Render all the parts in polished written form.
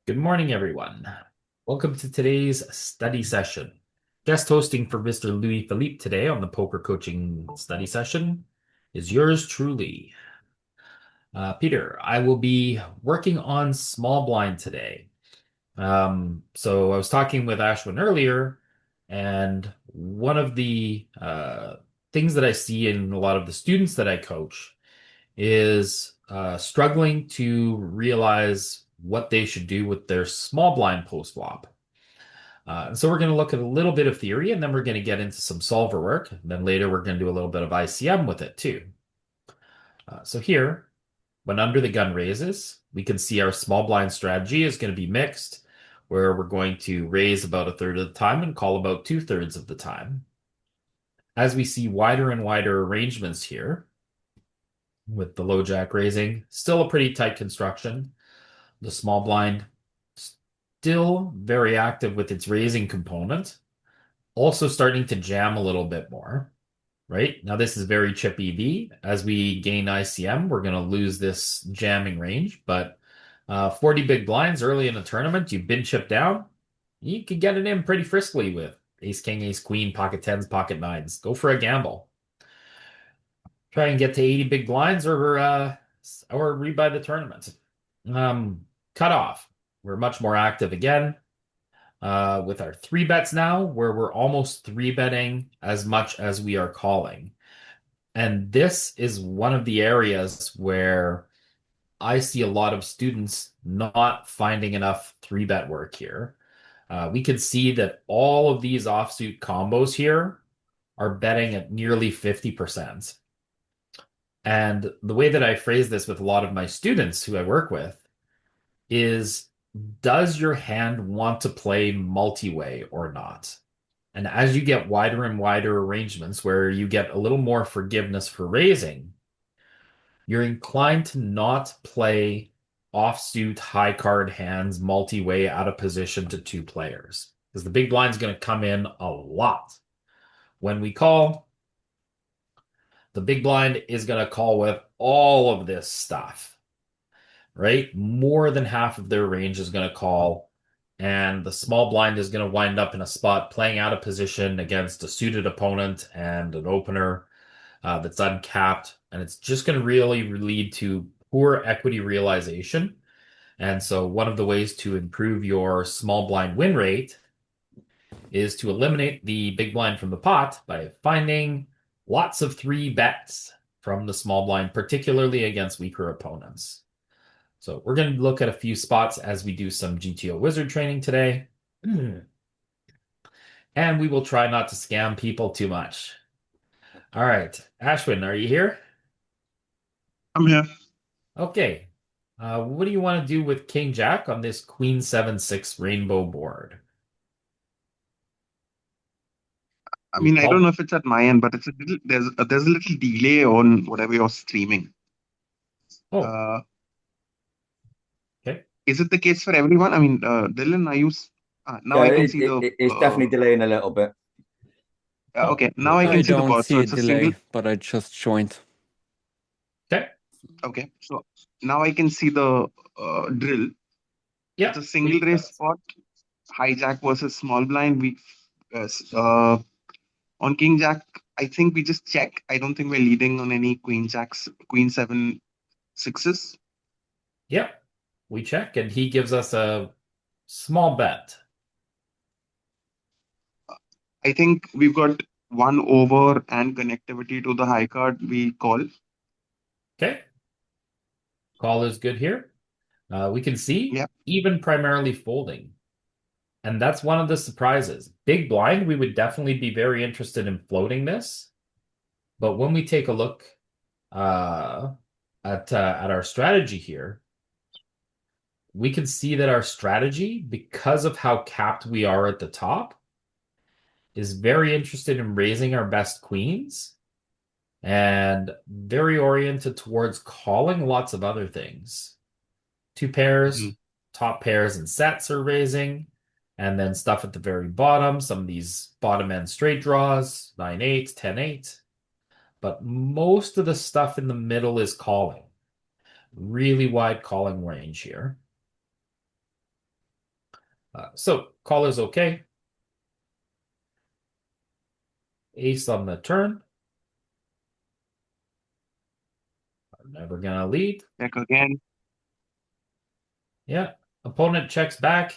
Good morning, everyone. Welcome to today's study session. Guest hosting for Mr. Louis Philippe today on the poker coaching study session is yours truly. Peter, I will be working on small blind today. So I was talking with Ashwin earlier, and one of the things that I see in a lot of the students that I coach is struggling to realize what they should do with their small blind post flop. So we're going to look at a little bit of theory, and then we're going to get into some solver work. And then later we're going to do a little bit of ICM with it too. So here, when under the gun raises, we can see our small blind strategy is going to be mixed, where we're going to raise about a third of the time and call about 2/3 of the time. As we see wider and wider arrangements here, with the low jack raising, still a pretty tight construction. The small blind still very active with its raising component, also starting to jam a little bit more, right? Now this is very chip EV. As we gain ICM, we're going to lose this jamming range, but 40 big blinds early in a tournament, you've been chipped down, you can get it in pretty friskly with ace, king, ace, queen, pocket tens, pocket nines. Go for a gamble. Try and get to 80 big blinds or rebuy the tournament. Cut off. We're much more active again with our three bets now, where we're almost three betting as much as we are calling. And this is one of the areas where I see a lot of students not finding enough three bet work here. We can see that all of these offsuit combos here are betting at nearly 50%. And the way that I phrase this with a lot of my students who I work with is, does your hand want to play multi-way or not? And as you get wider and wider arrangements where you get a little more forgiveness for raising, you're inclined to not play offsuit high card hands multi-way out of position to two players, because the big blind's going to come in a lot. When we call, the big blind is going to call with all of this stuff, right? More than half of their range is going to call, and the small blind is going to wind up in a spot playing out of position against a suited opponent and an opener that's uncapped, and it's just going to really lead to poor equity realization. And so one of the ways to improve your small blind win rate is to eliminate the big blind from the pot by finding lots of three bets from the small blind, particularly against weaker opponents. So we're going to look at a few spots as we do some GTO wizard training today. And we will try not to scam people too much. All right. Ashwin, are you here? I'm here. Okay. What do you want to do with King Jack on this Queen 7-6 rainbow board? I We mean, I don't know call. if it's at my end, but it's a little there's a little delay on whatever you're streaming. Oh, Uh, okay. is it the case for everyone? I mean, Dylan, now Yeah, I can see the it's definitely delaying a little bit. Oh, okay, now I perfect. can I see the don't board. So see a it's a single. delay, but I just joined. Okay. Okay, so now I can see the drill. Yeah. It's a single raise spot, hijack versus small blind. On King Jack, I think we just check. I don't think we're leading on any Queen 7 6s. Yeah. We check, and he gives us a small bet. I think we've got one over and connectivity to the high card we call. Okay. Call is good here. We can see Yeah. even primarily folding. And that's one of the surprises. Big blind, we would definitely be very interested in floating this. But when we take a look uh, at our strategy here, we can see that our strategy, because of how capped we are at the top, is very interested in raising our best queens and very oriented towards calling lots of other things. Two Mhm. pairs, top pairs and sets are raising, and then stuff at the very bottom, some of these bottom end straight draws, 9-8, 10-8. But most of the stuff in the middle is calling. Really wide calling range here. So call is okay. Ace on the turn. I'm never gonna lead. Check again. Yeah. Opponent checks back.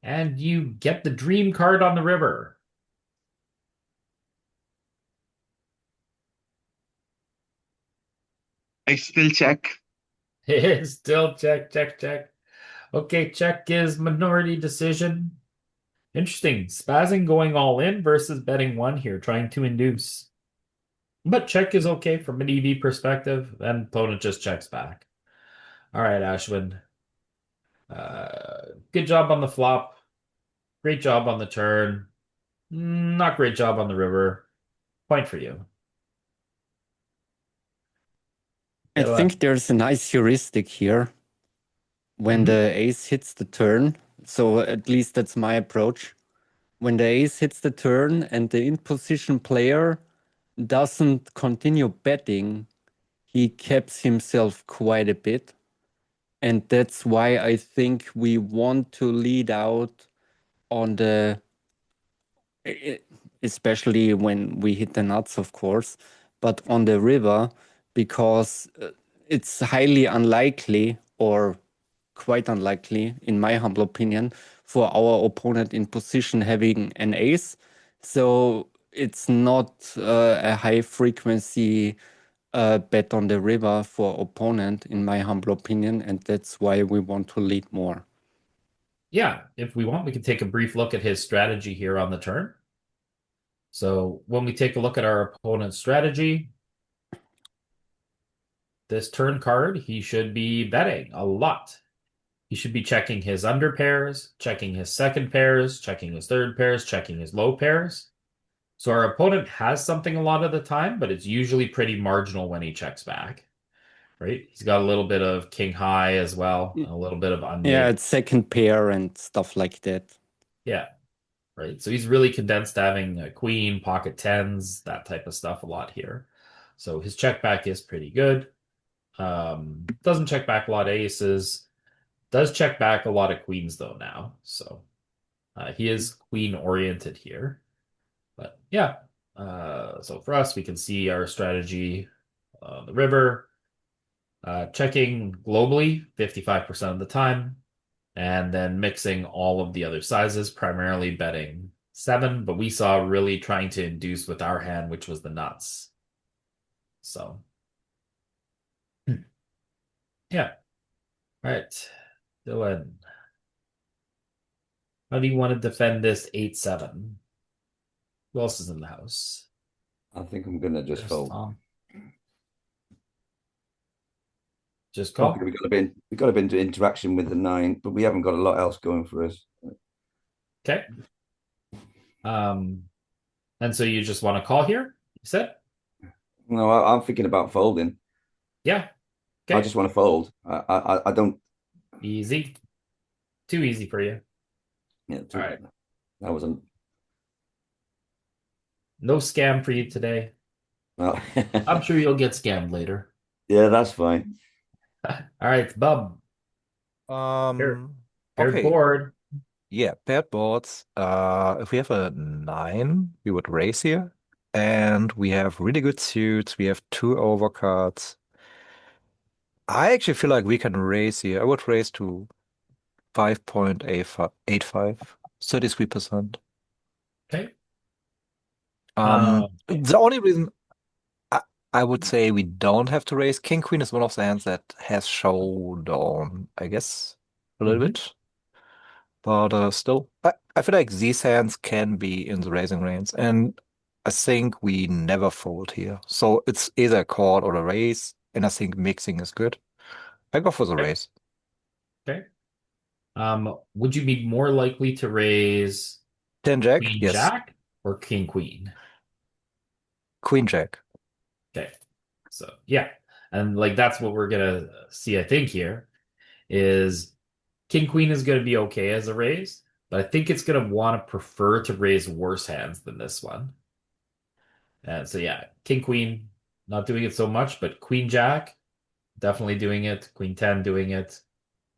And you get the dream card on the river. I still check. Still check, check, check. Okay, check is minority decision. Interesting. Spazzing going all in versus betting one here, trying to induce. But check is okay from an EV perspective, and opponent just checks back. All right, Ashwin. Good job on the flop. Great job on the turn. Not great job on the river. Point for you. I think there's a nice heuristic here when the ace hits the turn. So at least that's my approach. When the ace hits the turn and the in position player doesn't continue betting, he caps himself quite a bit. And that's why I think we want to lead out on the, especially when we hit the nuts, of course, but on the river, because it's highly unlikely or quite unlikely, in my humble opinion, for our opponent in position having an ace. So it's not a high frequency bet on the river for opponent, in my humble opinion, and that's why we want to lead more. Yeah, if we want, we can take a brief look at his strategy here on the turn. So when we take a look at our opponent's strategy, this turn card, he should be betting a lot. He should be checking his under pairs, checking his second pairs, checking his third pairs, checking his low pairs. So our opponent has something a lot of the time, but it's usually pretty marginal when he checks back, right? He's got a little bit of king high as well, a little bit of unmade. Yeah, it's second pair and stuff like that. Yeah, right. So he's really condensed to having a queen, pocket tens, that type of stuff a lot here. So his check back is pretty good. Doesn't check back a lot of aces. Does check back a lot of queens though now. So he is queen oriented here. But yeah, so for us, we can see our strategy on the river. Checking globally 55% of the time, and then mixing all of the other sizes, primarily betting 7, but we saw really trying to induce with our hand, which was the nuts. So, yeah. All right, Dylan. How do you want to defend this 8-7? Who else is in the house? I think I'm gonna just There's fold. Tom. Just call. We've got a bit into interaction with the 9, but we haven't got a lot else going for us. Okay. And so you just want to call here, you said? No, I'm thinking about folding. Yeah. I just want to fold. I don't. Easy. Too easy for you. Yeah. All right. That wasn't. No scam for you today. Well, I'm sure you'll get scammed later. yeah, that's fine. All right, Bub. Paired Okay. board. Yeah, paired boards. If we have a 9, we would raise here. And we have really good suits. We have 2 overcards. I actually feel like we can raise here. I would raise to 5.85, 33%. Okay. The only reason I would say we don't have to raise, King Queen is one of the hands that has showdown, I guess, a little bit. But still, I feel like these hands can be in the raising range, and I think we never fold here. So it's either a call or a raise, and I think mixing is good. I go for the raise. Okay. Would you be more likely to raise 10 Jack? Queen Yes. Jack or King Queen? Queen Jack. Okay. So yeah. And like that's what we're gonna see, I think, here is King Queen is gonna be okay as a raise, but I think it's gonna want to prefer to raise worse hands than this one. And so yeah, King Queen, not doing it so much, but Queen Jack, definitely doing it. Queen 10 doing it.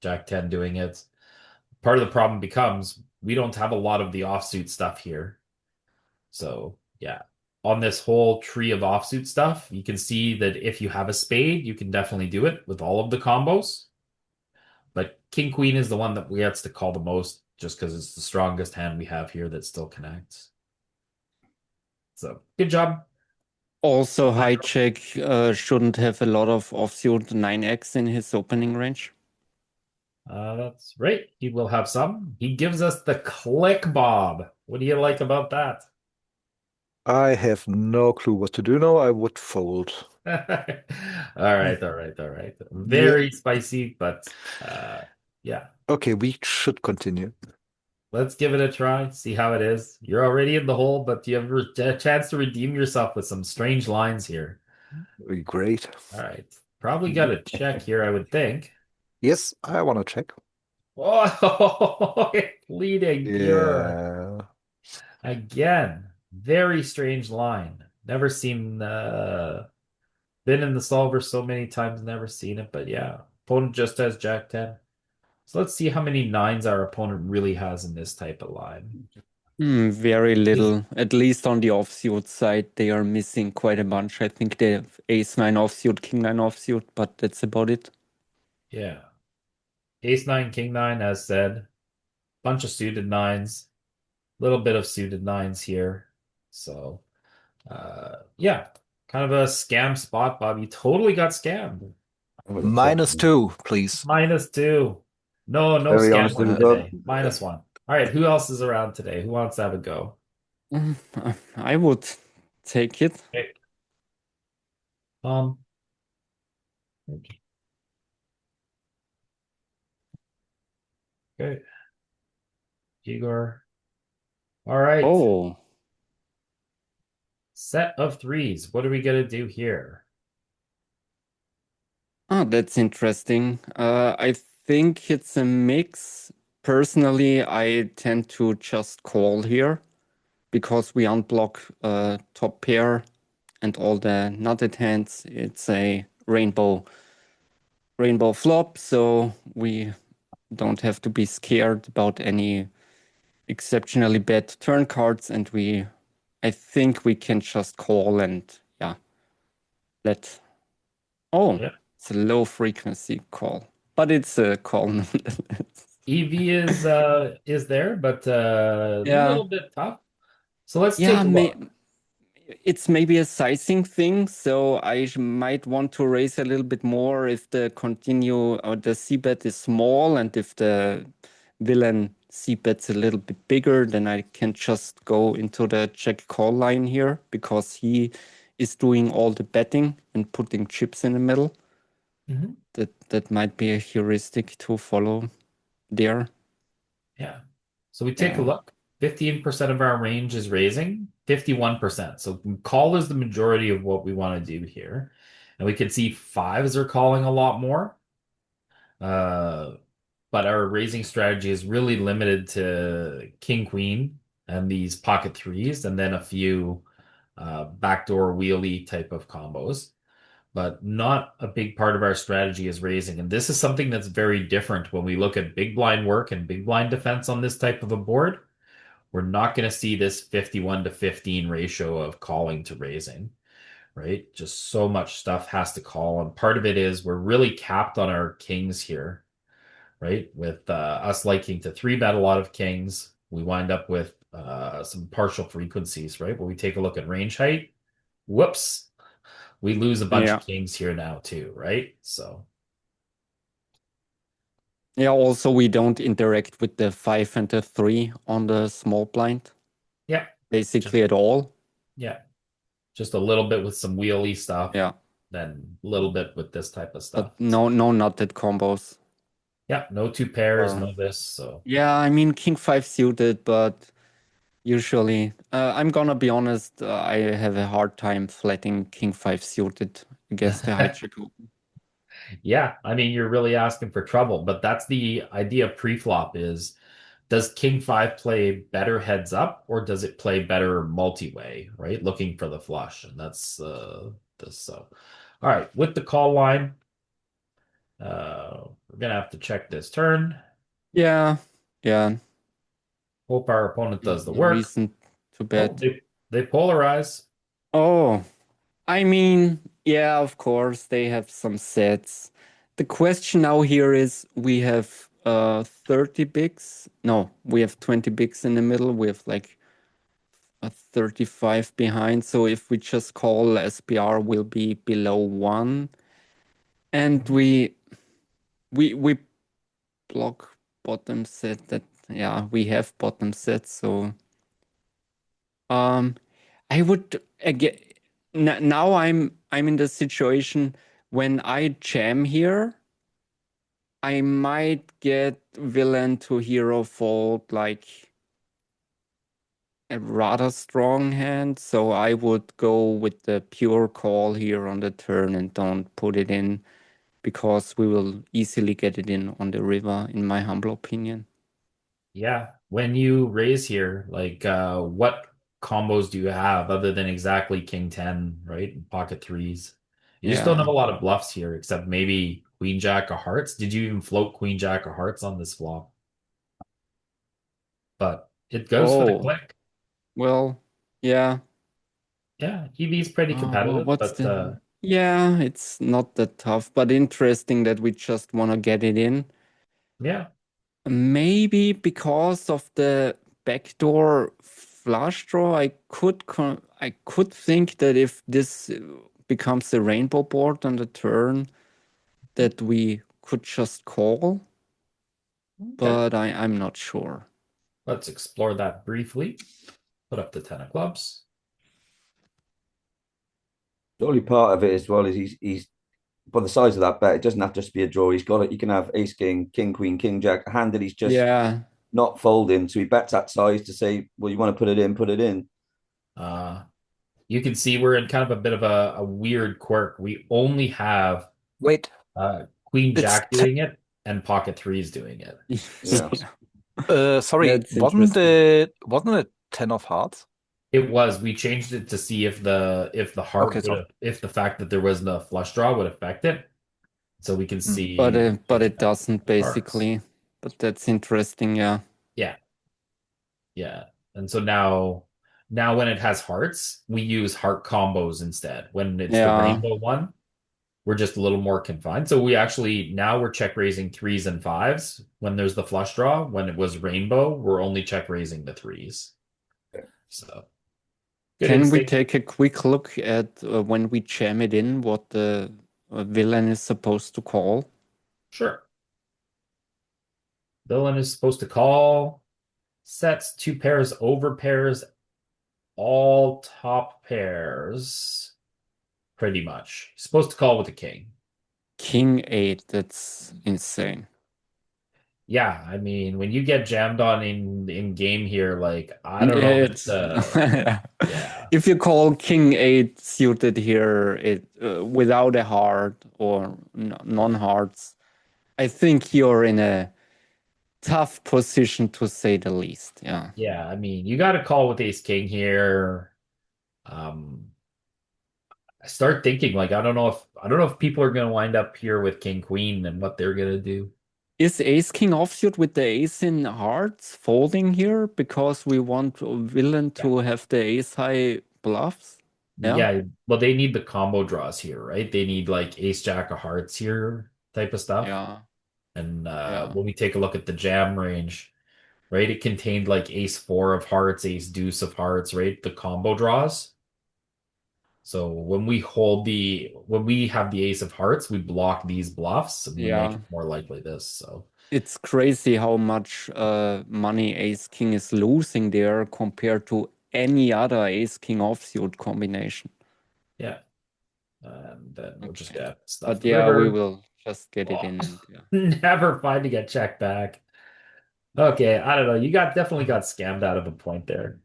Jack 10 doing it. part of the problem becomes we don't have a lot of the offsuit stuff here. So yeah, on this whole tree of offsuit stuff, you can see that if you have a spade, you can definitely do it with all of the combos. But King Queen is the one that we have to call the most just because it's the strongest hand we have here that still connects. So good job. Also, hijack shouldn't have a lot of offsuit 9x in his opening range. That's right. He will have some. He gives us the click bob. What do you like about that? I have no clue what to do now. I would fold. All right, all right, all right. Very spicy, but yeah. Okay, we should continue. Let's give it a try, see how it is. You're already in the hole, but you have a chance to redeem yourself with some strange lines here. Great. All right. Probably got a check here, I would think. Yes, I want to check. Oh, bleeding pure. Yeah. Again, very strange line. Never seen been in the solver so many times, never seen it, but yeah. Opponent just has Jack 10. So let's see how many nines our opponent really has in this type of line. Very little. At least on the offsuit side, they are missing quite a bunch. I think they have ace 9 offsuit, king 9 offsuit, but that's about it. Yeah. Ace 9, king 9, as said. Bunch of suited nines. Little bit of suited nines here. So, yeah. Kind of a scam spot, Bob. You totally got scammed. -2, please. -2. No Very scam honest win with you, Bob. today. -1. All right, who else is around today? Who wants to have a go? I would take it. Okay. Okay. Igor. All right. Oh, Set of threes. What are we gonna do here? that's interesting. I think it's a mix. Personally, I tend to just call here because we unblock top pair and all the nutted hands. It's a rainbow flop, so we don't have to be scared about any exceptionally bad turn cards, and I think we can just call and yeah, let. Oh, Yeah. it's a low frequency call, but it's a call nonetheless. EV is there, but a Yeah. little bit tough. So let's Yeah, take a look. it's maybe a sizing thing, so I might want to raise a little bit more if the c-bet is small, and if the villain c-bet's a little bit bigger, then I can just go into the check call line here because he is doing all the betting and putting chips in the middle. Mhm. That might be a heuristic to follow there. Yeah. So we take a Yeah. look. 15% of our range is raising, 51%. So call is the majority of what we want to do here. And we can see fives are calling a lot more. But our raising strategy is really limited to king, queen, and these pocket threes, and then a few backdoor wheelie type of combos. But not a big part of our strategy is raising. And this is something that's very different when we look at big blind work and big blind defense on this type of a board. We're not going to see this 51 to 15 ratio of calling to raising, right? Just so much stuff has to call. And part of it is we're really capped on our kings here, right? With us liking to 3-bet a lot of kings, we wind up with some partial frequencies, right? Where we take a look at range height. Whoops. We lose a bunch Yeah. of kings here now too, right? So Yeah, also we don't interact with the 5 and the 3 on the small blind. yeah, Basically at all. yeah. Just a little bit with some wheelie stuff. Yeah. Then a little bit with this type of stuff. But no nutted combos. Yeah, no two pairs, Or- no this. So Yeah, I mean king 5 suited, but usually I'm gonna be honest, I have a hard time flatting king 5 suited against the hijack. yeah, I mean you're really asking for trouble, but that's the idea of pre-flop is does king 5 play better heads up or does it play better multi-way, right? Looking for the flush. And that's this. So all right, with the call line, we're gonna have to check this turn. Yeah, Yeah, Hope our opponent does the no work. reason to Oh, bet. they polarize. Oh, I mean, yeah, of course, they have some sets. The question now here is we have 30 bigs. No, we have 20 bigs in the middle. We have like a 35 behind. So if we just call, SPR will be below 1. And we block bottom set that, yeah, we have bottom set. So I would again now I'm in the situation when I jam here, I might get villain to hero fold like a rather strong hand, so I would go with the pure call here on the turn and don't put it in because we will easily get it in on the river, in my humble opinion. Yeah. When you raise here, like what combos do you have other than exactly King 10, right? And pocket threes. You just don't have a lot of bluffs here, except maybe Queen Jack of Hearts. Did you even float Queen Jack of Hearts on this flop? But it goes for the Oh, click. well, yeah. Yeah, EV's pretty Well, competitive, what's but the... Yeah, it's not that tough, but interesting that we just want to get it in. yeah. Maybe because of the backdoor flush draw, I could think that if this becomes a rainbow board on the turn, that we could just call, Okay. but I'm not sure. Let's explore that briefly. Put up the 10 of clubs. The only part of it as well is he's by the size of that bet, it doesn't have to just be a draw. He's got it. You can have ace, king, king, queen, king, jack, a hand that he's just Yeah, not folding. So he bets that size to say, well, you want to put it in, put it in. You can see we're in kind of a bit of a weird quirk. We only have Wait, Queen it's Jack doing it and pocket threes doing it. Yeah. sorry, That's wasn't it 10 of hearts? It was. We changed it to see if the heart Okay, so- if the fact that there was no flush draw would affect it. So we can see. but it doesn't basically. But that's interesting, yeah. Yeah. Yeah. And so now when it has hearts, we use heart combos instead. When it's the Yeah. rainbow one, we're just a little more confined. So now we're check raising threes and fives when there's the flush draw. When it was rainbow, we're only check raising the threes. So good Can we instinct. take a quick look at when we jam it in, what the villain is supposed to call? Sure. Villain is supposed to call. Sets 2 pairs over pairs, all top pairs. Pretty much. Supposed to call with the king. King 8, that's insane. Yeah, I mean, when you get jammed on in game here, like I don't know if it's yeah. If you call King 8 suited here, without a heart or non-hearts, I think you're in a tough position to say the least. Yeah. Yeah, I mean, you got to call with ace king here. I start thinking like I don't know if people are going to wind up here with king queen and what they're going to do. Is ace king offsuit with the ace in hearts folding here because we want villain to have the ace high bluffs? Yeah, well, they need the combo draws here, right? They need like ace jack of hearts here type of stuff. Yeah. And when we take a look at the jam range, right, it contained like ace 4 of hearts, ace deuce of hearts, right? The combo draws. So when we have the ace of hearts, we block these bluffs and we make it more likely this. So it's crazy how much money ace king is losing there compared to any other ace king offsuit combination. yeah. And then we'll just get stuff. But yeah, we will just get it in. And, Never finding a check back. Okay, I don't know. You definitely got scammed out of a point there,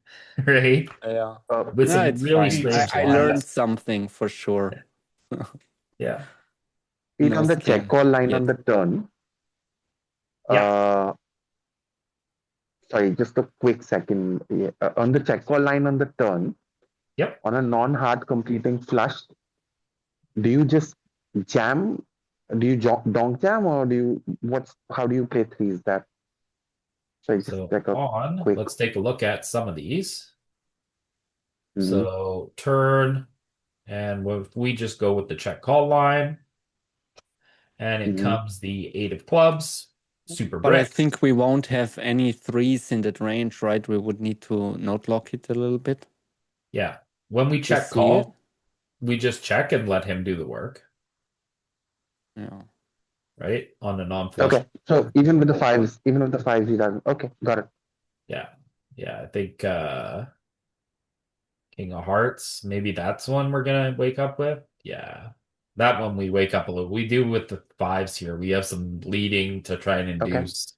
right? Yeah. With some it's really fine. strange I lines. learned something for sure. Yeah. Even No on the scam check call line yet. on the turn. Yeah. Sorry, just a quick second. On the check call line on the turn. Yep. On a non-hard completing flush, do you just jam? Do you donk jam or how do you play threes? That So I just So check out on, quick. let's take a look at some of these. Mhm. So turn, and we just go with the check call line, and it Mhm. comes the 8 of clubs, super But I brick. think we won't have any threes in that range, right? We would need to note lock it a little bit. Yeah. When we To check see call, it. we just check and let him do the work, Yeah. right? On a non-flush. Okay, so even with the fives, he doesn't. Okay, got it. Yeah. Yeah, I think King of Hearts, maybe that's one we're gonna wake up with. Yeah. That one we wake up a little. We do with the fives here. We have some leading to try and Okay. induce.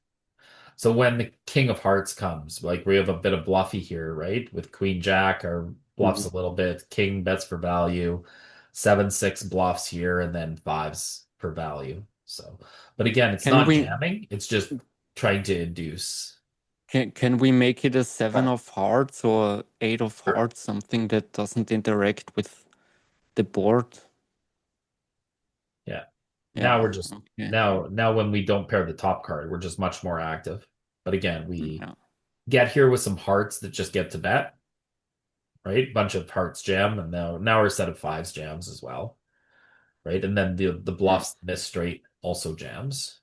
So when the King of Hearts comes, like we have a bit of bluffy here, right? With Queen Jack, our bluffs a little bit. King bets for value. 7-6 bluffs here, and then fives for value. So, but again, it's Can not we- jamming. It's just trying to induce. Can we make it a 7 of hearts or 8 of hearts, something that doesn't interact with the board? Yeah. Yeah, Now we're just okay. now when we don't pair the top card, we're just much more active. But again, we Yeah. get here with some hearts that just get to bet, right? Bunch of hearts jam, and now our set of fives jams as well, right? And then the bluffs miss straight also jams.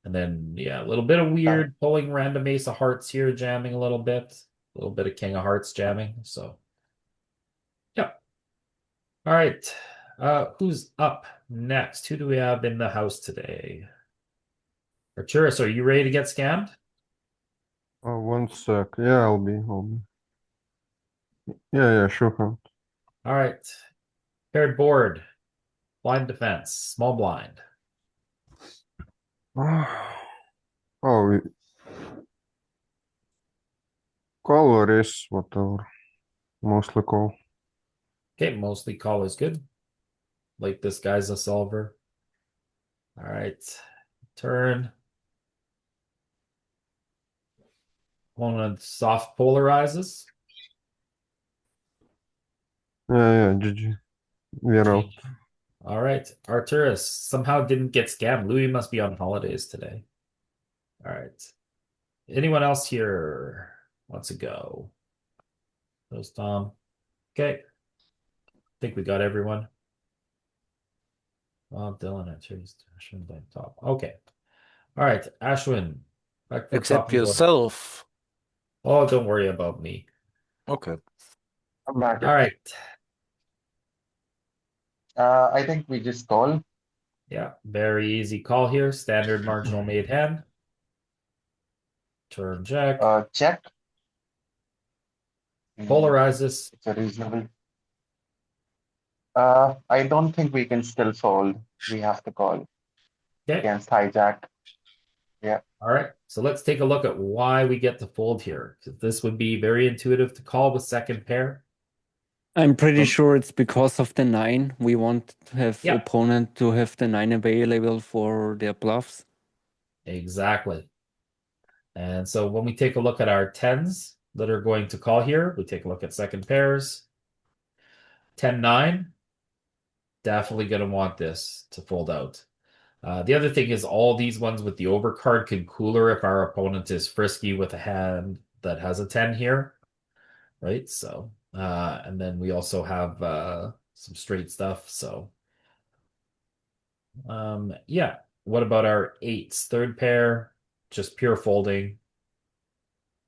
And then yeah, a little bit of weird pulling random ace of hearts here, jamming a little bit of king of hearts jamming. So yeah. All right. Who's up next? Who do we have in the house today? Arturus, are you ready to get scammed? Oh, 1 sec. Yeah, I'll be. Yeah, sure. Count. All right. Paired board. Blind defense. Small blind. Oh, call or raise, whatever. Mostly call. Okay, mostly call is good. Like this guy's a solver. All right. Turn. Opponent soft polarizes. Yeah, GG. We're out. All right. Arturus somehow didn't get scammed. Louis must be on holidays today. All right. Anyone else here wants to go? Those Tom. Okay. I think we got everyone. Well, Dylan, Arturus, Ashwin, by top. Okay. All right. Ashwin. Back for Except top of the board. yourself. Oh, don't worry about me. Okay. I'm back. All right. I think we just call. Yeah, very easy call here. Standard marginal made hand. Turn check. Check. Polarizes. It's a reasonable. I don't think we can still fold. We have to call Okay. against hijack. All right. So let's take a look at why we get to fold here. This would be very intuitive to call with second pair. I'm pretty sure it's because of the 9. We want to have Yeah. opponent to have the 9 available for their bluffs. Exactly. And so when we take a look at our tens that are going to call here, we take a look at second pairs. 10-9. Definitely going to want this to fold out. The other thing is all these ones with the overcard can cooler if our opponent is frisky with a hand that has a 10 here, right? So, and then we also have some straight stuff. So, yeah. What about our eights? Third pair, just pure folding.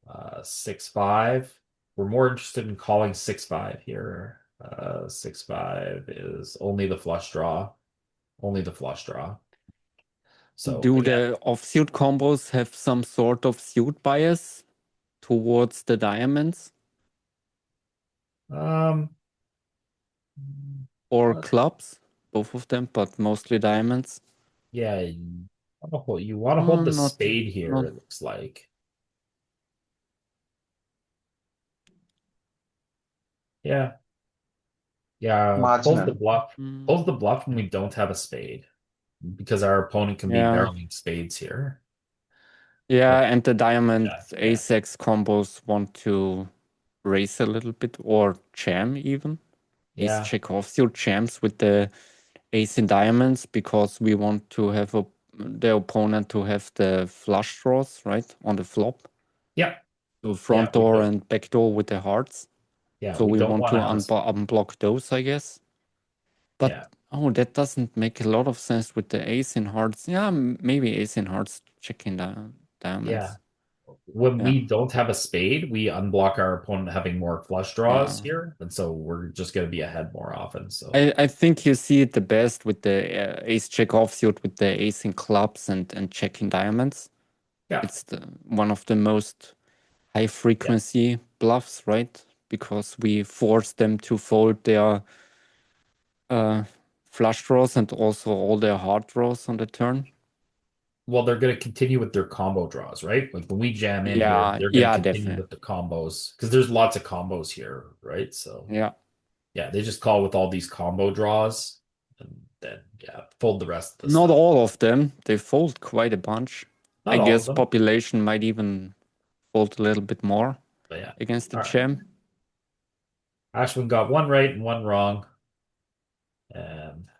6-5. We're more interested in calling 6-5 here. 6-5 is only the flush draw. Only the flush draw. So Do again, the offsuit combos have some sort of suit bias towards the diamonds or clubs? Both of them, but mostly diamonds. yeah, you want to hold the not- spade here, not- it looks like. Yeah. Yeah, Marginal. pulls the bluff when we don't have a spade. Because our opponent can be Yeah. barreling spades here. Yeah, and the diamond Yeah, ace-x combos want to raise a little bit or jam even. Yeah. Ace check offsuit jams with the ace in diamonds because we want to have the opponent to have the flush draws, right, on the flop. Yeah. So front we door don't- and back door with the hearts. Yeah, So we we don't want to wanna have unblock those, I guess. But Yeah. oh, that doesn't make a lot of sense with the ace in hearts. Yeah, maybe ace in hearts checking the diamonds. Yeah. When Yeah. we don't have a spade, we unblock our opponent having more flush draws Yeah. here, and so we're just going to be ahead more often. So I think you see it the best with the ace check offsuit with the ace in clubs and checking diamonds. yeah, It's one of the most high frequency bluffs, right? Because we force them to fold their flush draws and also all their hard draws on the turn. well, they're going to continue with their combo draws, right? Like when we jam in Yeah, here, they're going yeah, to continue definitely. with the combos because there's lots of combos here, right? So Yeah. they just call with all these combo draws, and then fold the rest of the Not stuff. all of them. They fold quite a bunch. Not I all guess of them, population might even fold a little bit more but yeah. against the All right. jam. Ashwin got one right and one wrong, and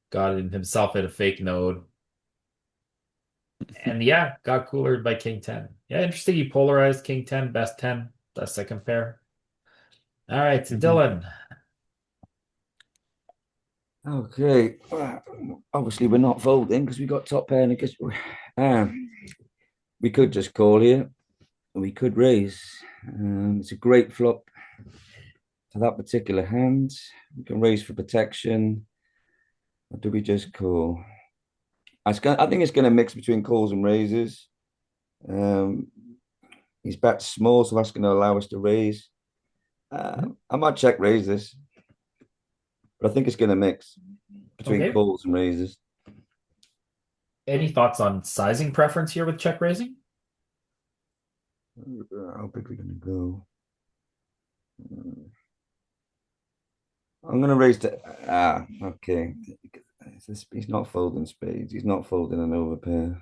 got himself at a fake node. And got coolered by King 10. Yeah, interesting. He polarized King 10, best 10, the second pair. All right, Mhm. Dylan. Okay. Obviously, we're not folding because we got top pair. And it gets, we could just call here. We could raise. It's a great flop for that particular hand. We can raise for protection. Or do we just call? I think it's going to mix between calls and raises. He's bet small, so that's going to allow us to raise. I might check raise this, but I think it's going to mix between Okay. calls and raises. Any thoughts on sizing preference here with check raising? How big are we going to go? I'm going to raise to. Okay. He's not folding spades. He's not folding an overpair.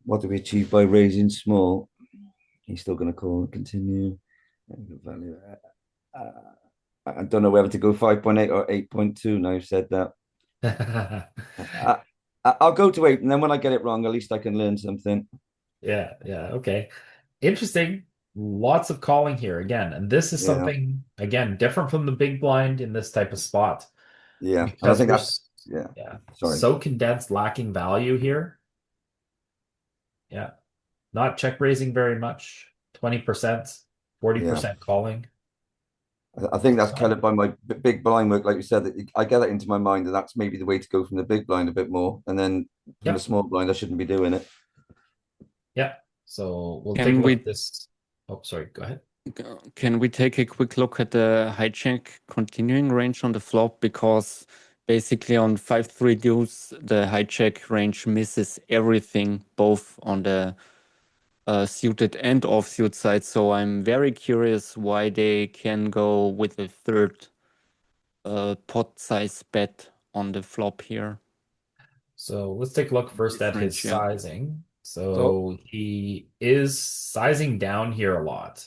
What do we achieve by raising small? He's still going to call and continue. I don't know whether to go 5.8 or 8.2 now you've said that. I'll go to 8, and then when I get it wrong, at least I can learn something. Yeah, okay. Interesting. Lots of calling here again. And this is something, again, different from the big blind in this type of spot. Yeah. And I Because think we're that's, sorry. so condensed, lacking value here. Yeah. Not check raising very much. 20%, 40% calling. I think that's colored by my big blind work, like you said. I get it into my mind that that's maybe the way to go from the big blind a bit more, and then from the small blind, I shouldn't be doing it. Yeah. So we'll Can take a look we- at this. Oh, sorry. Go ahead. Can we take a quick look at the hijack continuing range on the flop? Because basically on 5-3 deuce, the hijack range misses everything, both on the suited and offsuit side. So I'm very curious why they can go with a third pot size bet on the flop here. So let's take a look first at his Range, yeah. sizing. So he is sizing down here a lot.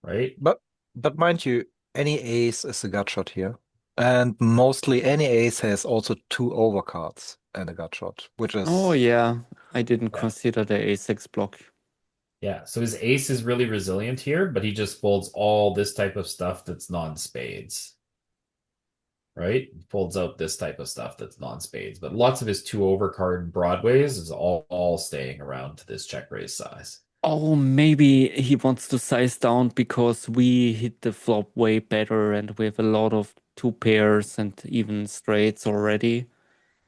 Right? But mind you, any ace is a gut shot here. And mostly any ace has also 2 overcards and a gut shot, which is Oh yeah, I didn't consider the ace-x block. Yeah, so his ace is really resilient here, but he just folds all this type of stuff that's non-spades. Right? He folds out this type of stuff that's non-spades, but lots of his 2 overcard broadways is all staying around to this check raise size. Oh, maybe he wants to size down because we hit the flop way better and we have a lot of 2 pairs and even straights already.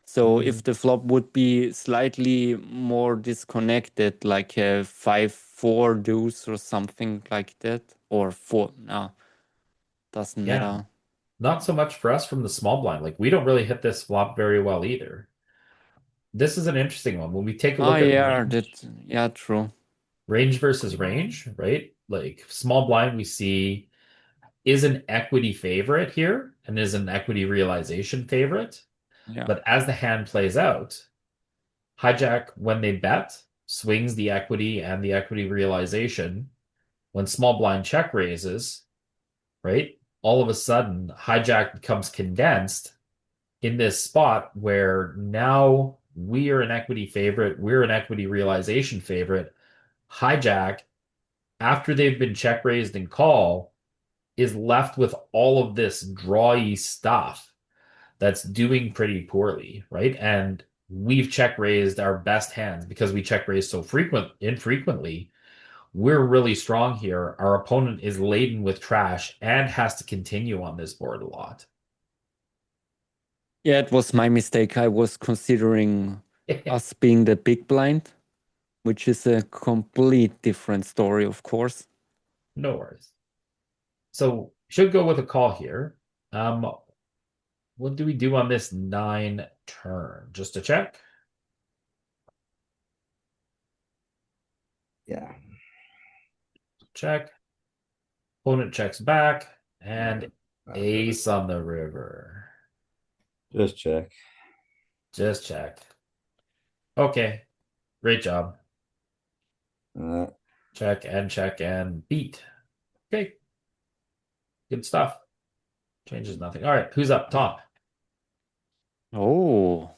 So if the flop would be slightly more disconnected, like a 5-4 deuce or something like that, or 4, no, doesn't matter. Not so much for us from the small blind. Like we don't really hit this flop very well either. This is an interesting one. When we take a look at true. Range versus range, right? Like small blind, we see is an equity favorite here and is an equity realization favorite. Yeah. But as the hand plays out, hijack, when they bet, swings the equity and the equity realization. When small blind check raises, right? All of a sudden, hijack becomes condensed in this spot where now we are an equity favorite, we're an equity realization favorite. Hijack, after they've been check raised and call, is left with all of this drawy stuff that's doing pretty poorly, right? And we've check raised our best hands because we check raise so infrequently. We're really strong here. Our opponent is laden with trash and has to continue on this board a lot. Yeah, it was my mistake. I was considering us being the big blind, which is a complete different story, of course. No worries. So should go with a call here. What do we do on this 9 turn? Just a check? Yeah. Check. Opponent checks back and ace on the river. Just check. Just check. Okay. Great job. Check and beat. Okay. Good stuff. Changes nothing. All right. Who's up top? Oh.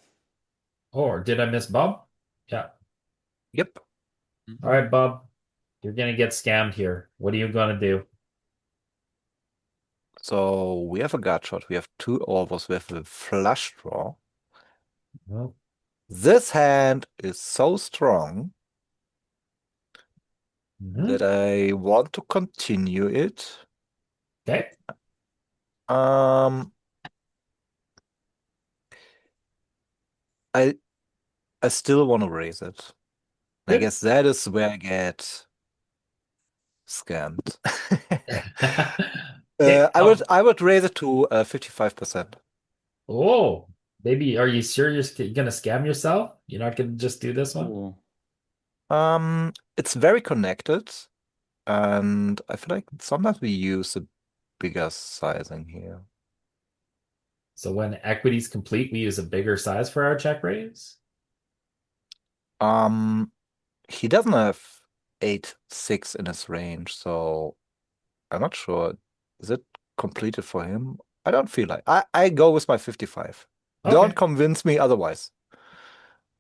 Or did I miss Bob? Yeah. Yep. All right, Bob. You're going to get scammed here. What are you going to do? So we have a gut shot. We have 2 overs with a flush draw. Well, This hand is so strong mhm. that I want to continue it. Okay. I still want to raise it. I Good. guess that is where I get scammed. Okay. I would raise it to 55%. Oh, baby, are you serious? You're gonna scam yourself? You're not gonna just do this one? Oh. It's very connected, and I feel like sometimes we use a bigger sizing here. So when equity's complete, we use a bigger size for our check raise? He doesn't have 8-6 in his range, so I'm not sure. Is it completed for him? I don't feel like I go with my 55. Don't Okay. convince me otherwise.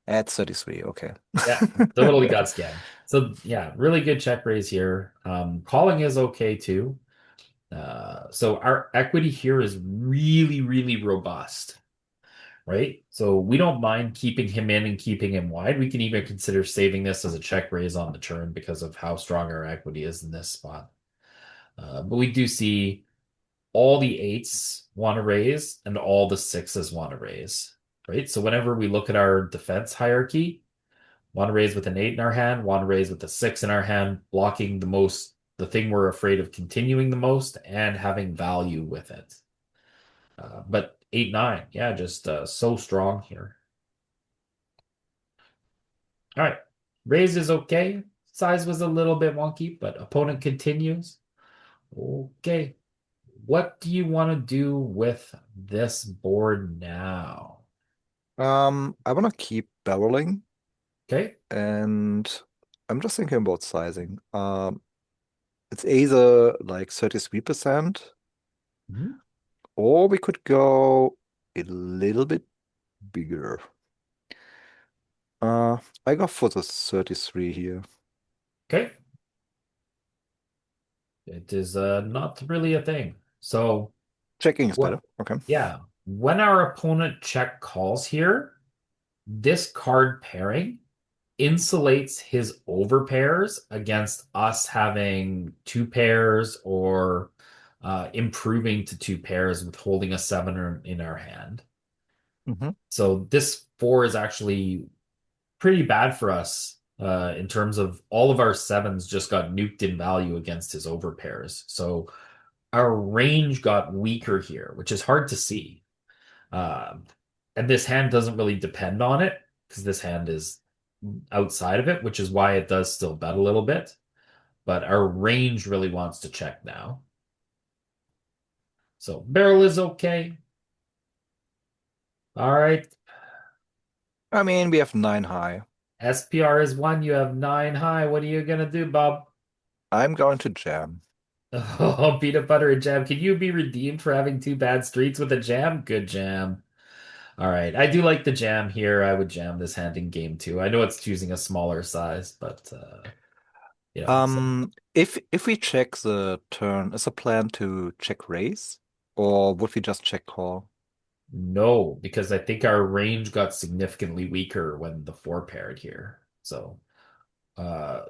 At 33, okay. Yeah, totally got scammed. So yeah, really good check raise here. Calling is okay too. So our equity here is really, really robust, right? So we don't mind keeping him in and keeping him wide. We can even consider saving this as a check raise on the turn because of how strong our equity is in this spot. But we do see all the 8s want to raise and all the 6s want to raise, right? So whenever we look at our defense hierarchy, want to raise with an 8 in our hand, want to raise with a 6 in our hand, blocking the thing we're afraid of continuing the most and having value with it. But 8-9, yeah, just so strong here. All right, raise is okay. Size was a little bit wonky, but opponent continues. Okay, what do you want to do with this board now? I want to keep barreling, Okay, and I'm just thinking about sizing. It's either like 33%, Mhm. or we could go a little bit bigger. I go for the 33 here. Okay. It is not really a thing. So Checking is what? better. Okay. Yeah, when our opponent check calls here, this card pairing insulates his overpairs against us having 2 pairs or improving to 2 pairs with holding a 7 in our hand. So this 4 is actually pretty bad for us in terms of all of our 7s just got nuked in value against his overpairs. So our range got weaker here, which is hard to see. And this hand doesn't really depend on it because this hand is outside of it, which is why it does still bet a little bit. But our range really wants to check now. So barrel is okay. All right. I mean, we have 9 high. SPR is 1. You have 9 high. What are you going to do, Bob? I'm going to jam. Oh, peanut butter and jam. Can you be redeemed for having 2 bad streets with a jam? Good jam. All right. I do like the jam here. I would jam this hand in game 2. I know it's choosing a smaller size, but If we check the turn, is the plan to check raise, or would we just check call? no, because I think our range got significantly weaker when the 4 paired here. So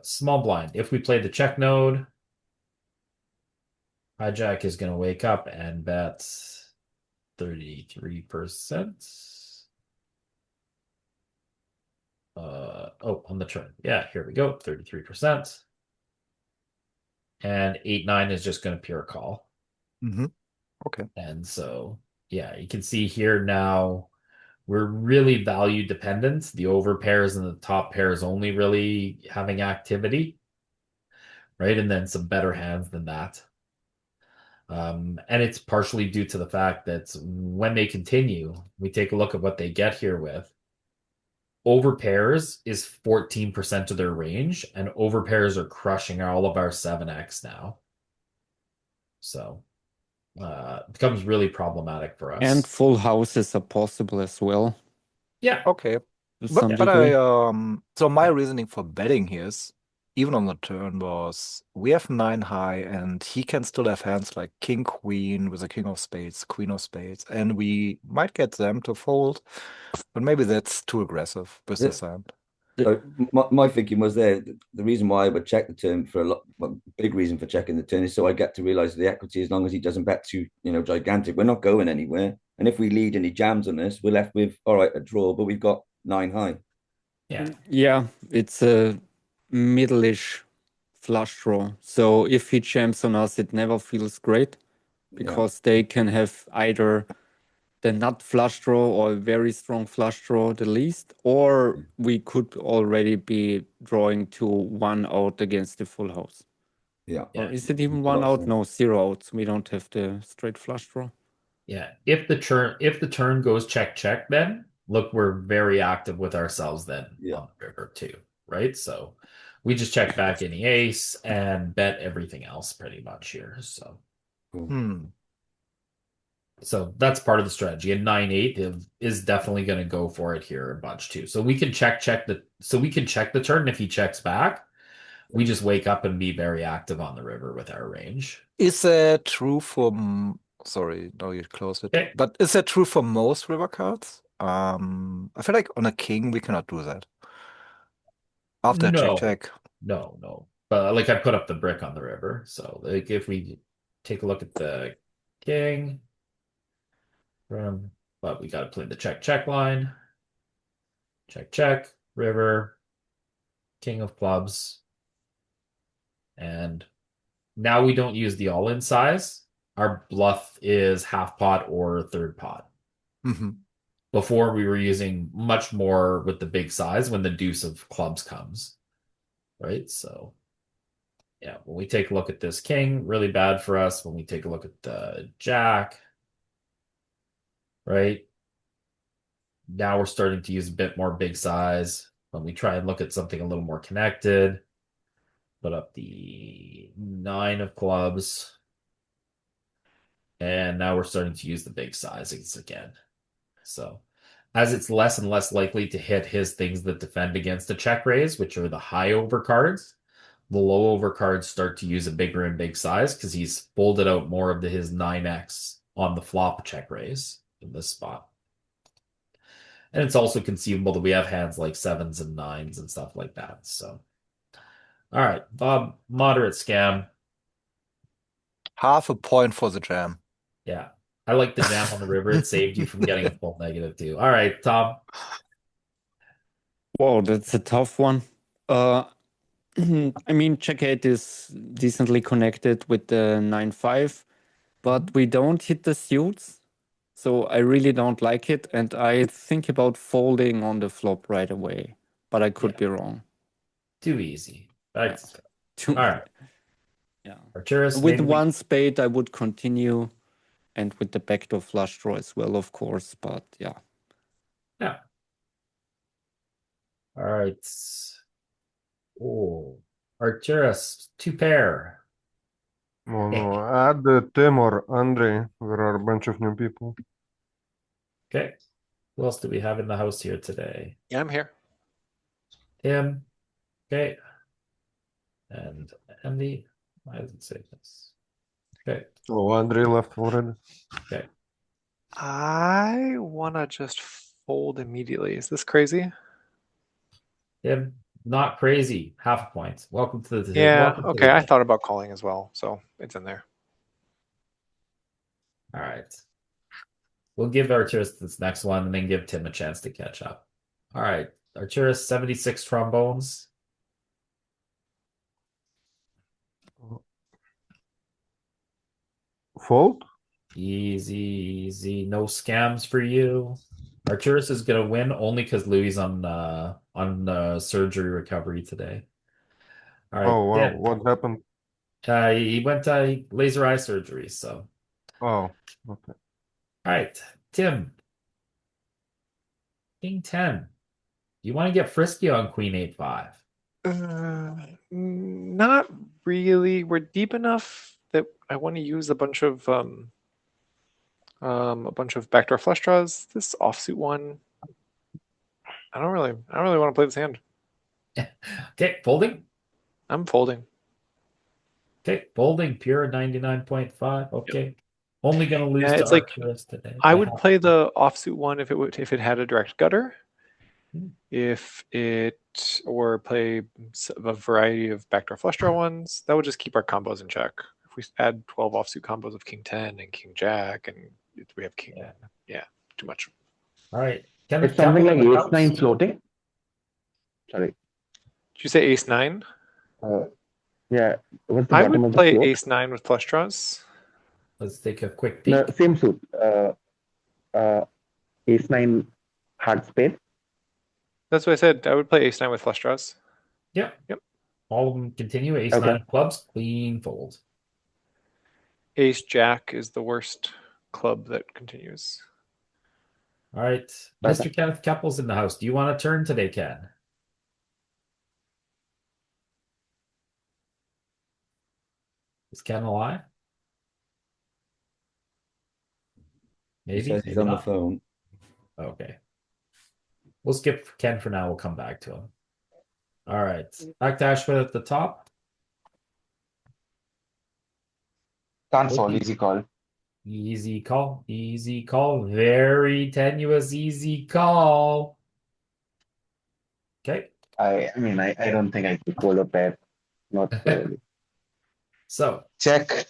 small blind. If we play the check node, hijack is going to wake up and bet 33%. On the turn. Yeah, here we go. 33%. And 8-9 is just going to pure call. Mm-hmm. Okay. And so, yeah, you can see here now we're really value dependent. The over pairs and the top pairs only really having activity, right? And then some better hands than that. And it's partially due to the fact that when they continue, we take a look at what they get here with. Over pairs is 14% of their range, and over pairs are crushing all of our 7x now. So it becomes really problematic for us. And full houses are possible as well Yeah. Okay. to some But degree. so my reasoning for betting here is, even on the turn, was we have 9 high, and he can still have hands like king queen with a king of spades, queen of spades, and we might get them to fold, but maybe that's too aggressive with Yeah. this hand. So my thinking was there. The reason why I would check the turn for big reason for checking the turn is so I get to realize the equity. As long as he doesn't bet too, gigantic, we're not going anywhere. And if we lead and he jams on us, we're left with all right, a draw, but we've got 9 high. Yeah. Yeah, it's a middle-ish flush draw. So if he jams on us, it never feels great because they can have either the nut flush draw or a very strong flush draw, the least, or we could already be drawing to 1 out against the full house. Yeah. Or is it even 1 out? No, 0 outs. We don't have the straight flush draw. Yeah. If the turn goes check, then look, we're very active with ourselves then on the river too, right? So we just check back any ace and bet everything else pretty much here. So so that's part of the strategy. And 9-8 is definitely going to go for it here a bunch too. So we can check the turn. And if he checks back, we just wake up and be very active on the river with our range. Is that true for? Sorry, no, you closed it. Okay. But is that true for most river cards? I feel like on a king we cannot do that. After check. No. But like I put up the brick on the river. So like if we take a look at the king, but we got to play the check line. Check, river, king of clubs. And now we don't use the all-in size. Our bluff is half pot or third pot. Mm-hmm. Before we were using much more with the big size when the deuce of clubs comes. Right? So yeah, when we take a look at this king, really bad for us. When we take a look at the jack, right? Now we're starting to use a bit more big size. When we try and look at something a little more connected, put up the 9 of clubs. And now we're starting to use the big sizes again. So as it's less and less likely to hit his things that defend against a check raise, which are the high over cards, the low over cards start to use a bigger and big size because he's folded out more of his 9x on the flop check raise in this spot. And it's also conceivable that we have hands like 7s and 9s and stuff like that. So, all right, Bob, moderate scam. Half a point for the jam. Yeah, I like the jam on the river. It saved you from getting a full negative too. All right, Tom. Whoa, that's a tough one. I mean, check 8 is decently connected with the 9-5, but we don't hit the suits. So I really don't like it. And I think about folding on the flop right away, but I could be wrong. Too easy. All right. Yeah. Arcturus, with one spade, I would continue. And with the backdoor flush draw as well, of course. But yeah. Yeah. All right. Oh, Arcturus, 2 pair. Oh no, add Tim or Andre. There are a bunch of new people. Okay. Who else do we have in the house here today? Yeah, I'm here. Tim. Okay. And Andy. Why does it say this? Okay. Oh, Andre left already. Okay. I wanna just fold immediately. Is this crazy? Tim, not crazy. Half a point. Welcome to the Yeah, welcome to okay. the I game. thought about calling as well, so it's in there. All right. We'll give Arturus this next one and then give Tim a chance to catch up. All right. Arturus, 76 trombones. Fold? Easy, easy. No scams for you. Arturus is gonna win only because Louis on surgery recovery today. All right. Oh, wow. Tim. What happened? He went laser eye surgery, so. Oh, okay. All right, Tim. King 10. You want to get frisky on Queen 8-5. Not really. We're deep enough that I want to use a bunch of backdoor flush draws. This offsuit one, I don't really want to play this hand. Okay, folding. I'm folding. Okay, folding. Pure 99.5. Okay. Only gonna lose Yeah, to it's like Arcturus today. I would play the offsuit one if it had a direct gutter. Hmm. Or play a variety of backdoor flush draw ones. That would just keep our combos in check. If we add 12 offsuit combos of King 10 and King Jack, and we have King, yeah, too much. All right. It's something like ace nine floating. Sorry. Did you say ace nine? Yeah. What's the I bottom would of the play float? ace nine with flush draws. Let's take a quick peek. No, same suit. Ace nine hard spade. That's what I said. I would play ace nine with flush draws. Yep. Yep. All of them continue. Ace Okay. 9 clubs, clean fold. Ace Jack is the worst club that continues. All right. Mr. Kenneth Keppel's in the house. Do you want to turn today, Ken? Is Ken alive? He Maybe. says he's maybe on the not. phone. Okay. We'll skip Ken for now. We'll come back to him. All right. Back to Ashwin at the top. Can't fall, easy call. Easy call. Easy call. Very tenuous, easy call. Okay. I mean, I don't think I could fold a pair. Not really. So Check.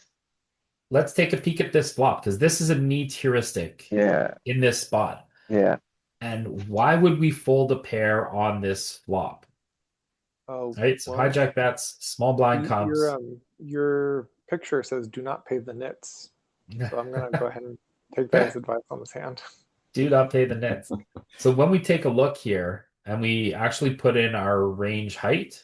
let's take a peek at this flop because this is a neat heuristic Yeah, in this spot. yeah. And why would we fold a pair on this flop? Oh, Right? So hijack bets, small blind comes. Your picture says do not pay the nits. So I'm gonna go ahead and take that as advice on this hand. Do not pay the nets. So when we take a look here and we actually put in our range height,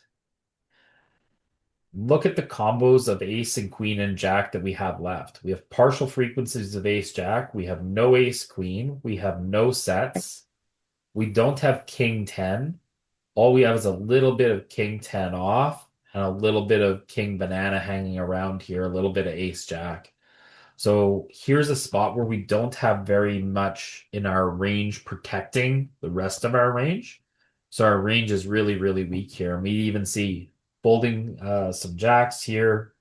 look at the combos of ace and queen and jack that we have left. We have partial frequencies of ace jack. We have no ace queen. We have no sets. We don't have king 10. All we have is a little bit of king 10 off and a little bit of king banana hanging around here, a little bit of ace jack. So here's a spot where we don't have very much in our range protecting the rest of our range. So our range is really, really weak here. And we even see folding some jacks here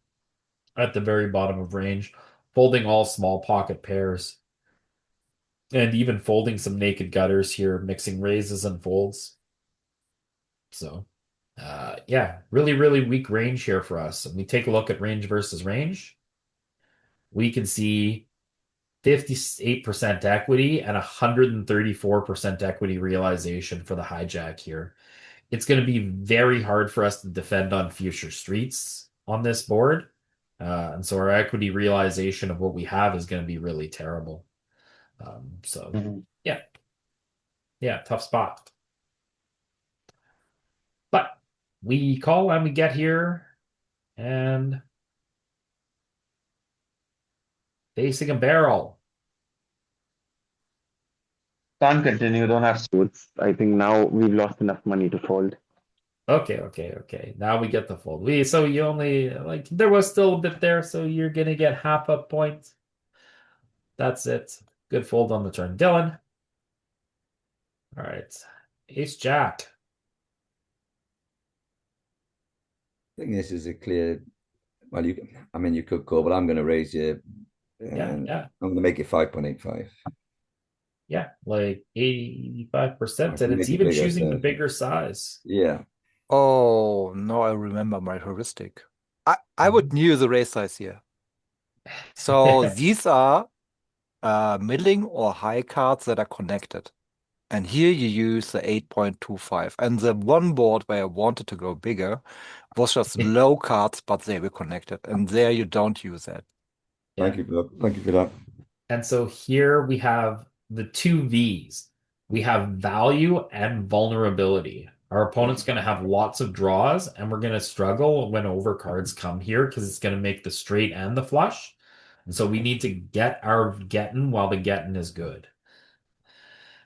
at the very bottom of range, folding all small pocket pairs, and even folding some naked gutters here, mixing raises and folds. So, yeah, really, really weak range here for us. And we take a look at range versus range. We can see 58% equity and 134% equity realization for the hijack here. It's going to be very hard for us to defend on future streets on this board. And so our equity realization of what we have is going to be really terrible. Yeah, tough spot. But we call and we get here and facing a barrel. Can't continue, don't have suits. I think now we've lost enough money to fold. Okay. Now we get the fold. So you only there was still a bit there, so you're gonna get half a point. That's it. Good fold on the turn. Dylan. All right. Ace Jack. I think this is a clear. Well, I mean, you could call, but I'm going to raise you. Yeah, yeah. I'm going to make it 5.85. Yeah, like 85%, can and it's make it even bigger, choosing the so- bigger size. Yeah. Oh, now I remember my heuristic. I would use the raise size here. So these are middling or high cards that are connected. And here you use the 8.25. And the one board where I wanted to go bigger was just low cards, but they were connected. And there you don't use that. Thank you for that. And so here we have the two Vs. We have value and vulnerability. Our opponent's going to have lots of draws, and we're going to struggle when overcards come here because it's going to make the straight and the flush. And so we need to get our getting while the getting is good.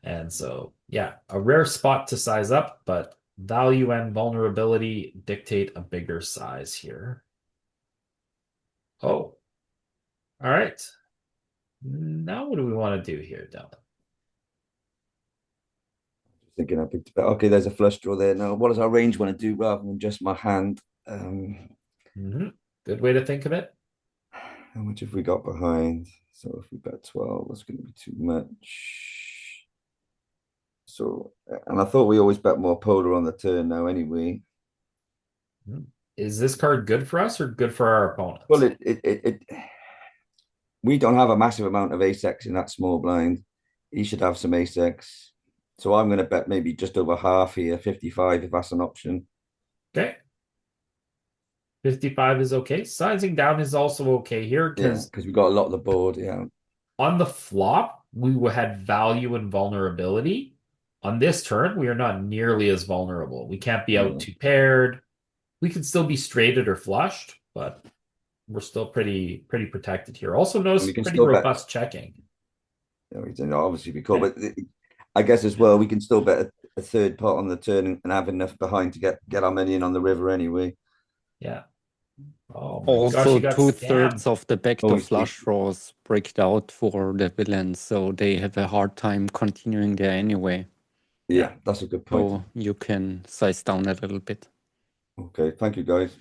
And so, yeah, a rare spot to size up, but value and vulnerability dictate a bigger size here. Oh, all right. Now what do we want to do here, Dylan? Thinking I picked. Okay, there's a flush draw there. Now, what does our range want to do rather than just my hand? Good way to think of it. How much have we got behind? So if we bet 12, that's going to be too much. So, and I thought we always bet more polar on the turn now anyway. Is this card good for us or good for our opponents? Well, we don't have a massive amount of ace-x in that small blind. He should have some ace-x. So I'm going to bet maybe just over half here, 55, if that's an option. Okay. 55 is okay. Sizing down is also okay here because we've got a lot of the board. Yeah. On the flop, we had value and vulnerability. On this turn, we are not nearly as vulnerable. We can't be out too paired. We can still be straighted or flushed, but we're still pretty protected here. Also notice pretty robust checking. Yeah, we can obviously be cool, but I guess as well we can still bet a third pot on the turn and have enough behind to get our money in on the river anyway. Yeah. Oh my Also, gosh, 2/3 of the backdoor Oh, flush draws break out for the villains, so they have a hard time continuing there anyway. Yeah, that's a good point. So you can size down a little bit. Okay, thank you guys.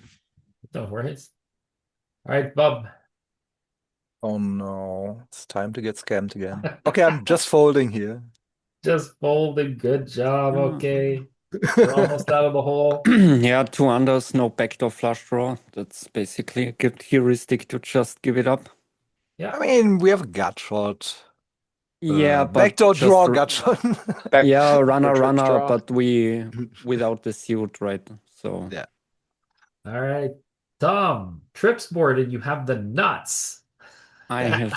No worries. All right, Bob. Oh no, it's time to get scammed again. Okay, I'm just folding here. Just folding. Good job. Okay. We're almost out of the hole. Yeah, 2 unders, no backdoor flush draw. That's basically a good heuristic to just give it up. Yeah. I mean, we have a gut shot. Yeah, but backdoor just draw gut shot. yeah, runner, draw. but we without the suit, right? So yeah. All right, Tom, trips board, and you have the nuts. I have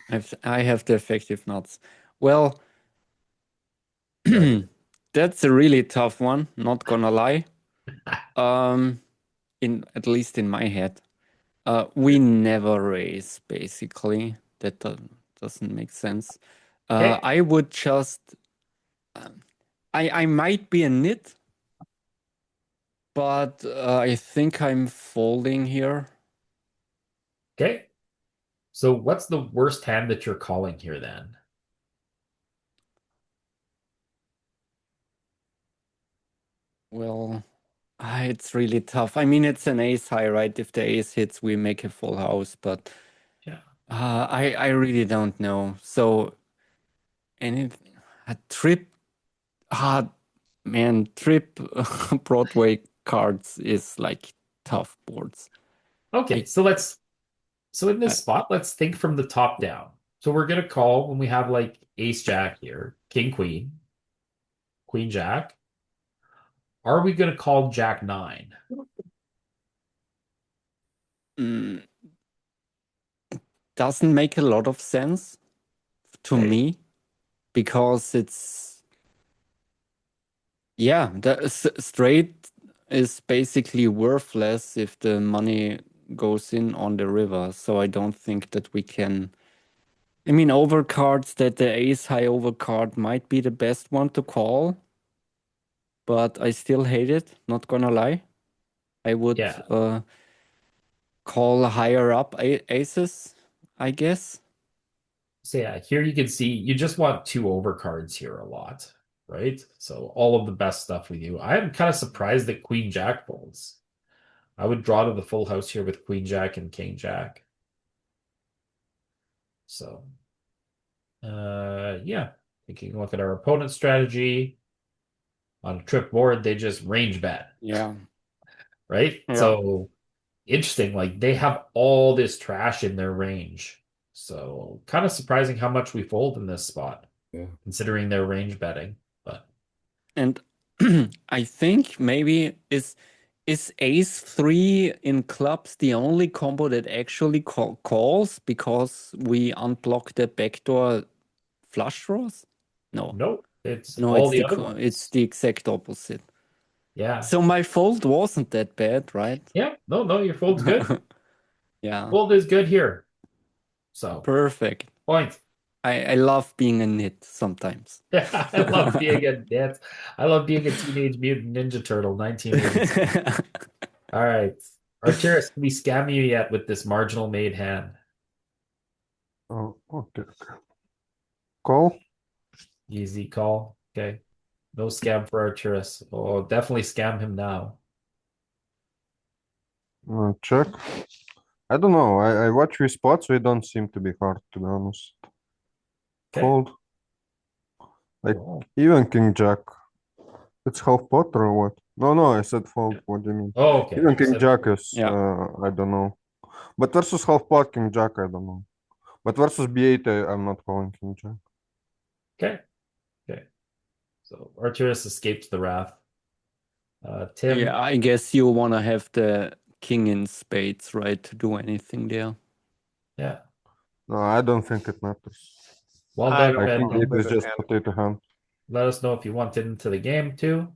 the effective nuts. Well, that's a really tough one, not gonna lie. At least in my head. We never raise, basically. That doesn't make sense. I would just I might be a nit, but I think I'm folding here. Okay. So what's the worst hand that you're calling here then? Well, it's really tough. I mean, it's an ace high, right? If the ace hits, we make a full house, but yeah, I really don't know. So anything, a trip, man, trip Broadway cards is like tough boards. Okay, so in this spot, let's think from the top down. So we're gonna call when we have like ace jack here, king queen, queen jack. Are we gonna call jack 9? Doesn't make a lot of sense to me because it's the straight is basically worthless if the money goes in on the river. So I don't think that we can. I mean, overcards that the ace high overcard might be the best one to call, but I still hate it. Not gonna lie, I would call higher up aces, I guess. So yeah, here you can see you just want 2 overcards here a lot, right? So all of the best stuff with you. I'm kind of surprised that Queen Jack folds. I would draw to the full house here with Queen Jack and King Jack. So yeah, taking a look at our opponent's strategy. On a trip board, they just range bet, Yeah. right? Yeah. So interesting, like they have all this trash in their range. So kind of surprising how much we fold in this spot, Yeah. considering their range betting. But And I think maybe is ace 3 in clubs the only combo that actually calls because we unblock the backdoor flush draws? No. nope, it's No, all it's the other ones. it's the exact opposite. Yeah. So my fold wasn't that bad, right? Yeah, no, your fold's good. Yeah. Fold is good here. So Perfect. point. I love being a nit sometimes. I love being a net. I love being a Teenage Mutant Ninja Turtle 1980. All right. Arcturus, can we scam you yet with this marginal made hand? Oh, okay. Call. Easy call. Okay. No scam for Arcturus. Oh, definitely scam him now. Check. I don't know. I watch his spots. They don't seem to be hard, to be honest. Okay. Fold. Like Oh. even King Jack. It's half pot or what? No, I said fold. What do you mean? Oh, okay. Even King Jack is, Yeah. I don't know. But versus half pot King Jack, I don't know. But versus B8, I'm not calling King Jack. Okay. Okay. So Arcturus escapes the wrath. Tim. Yeah, I guess you want to have the king in spades, right, to do anything there. Yeah. No, I don't think it matters. Well I done, don't I Ben. think know. it is With just hand. potato hand. Let us know if you want it into the game too.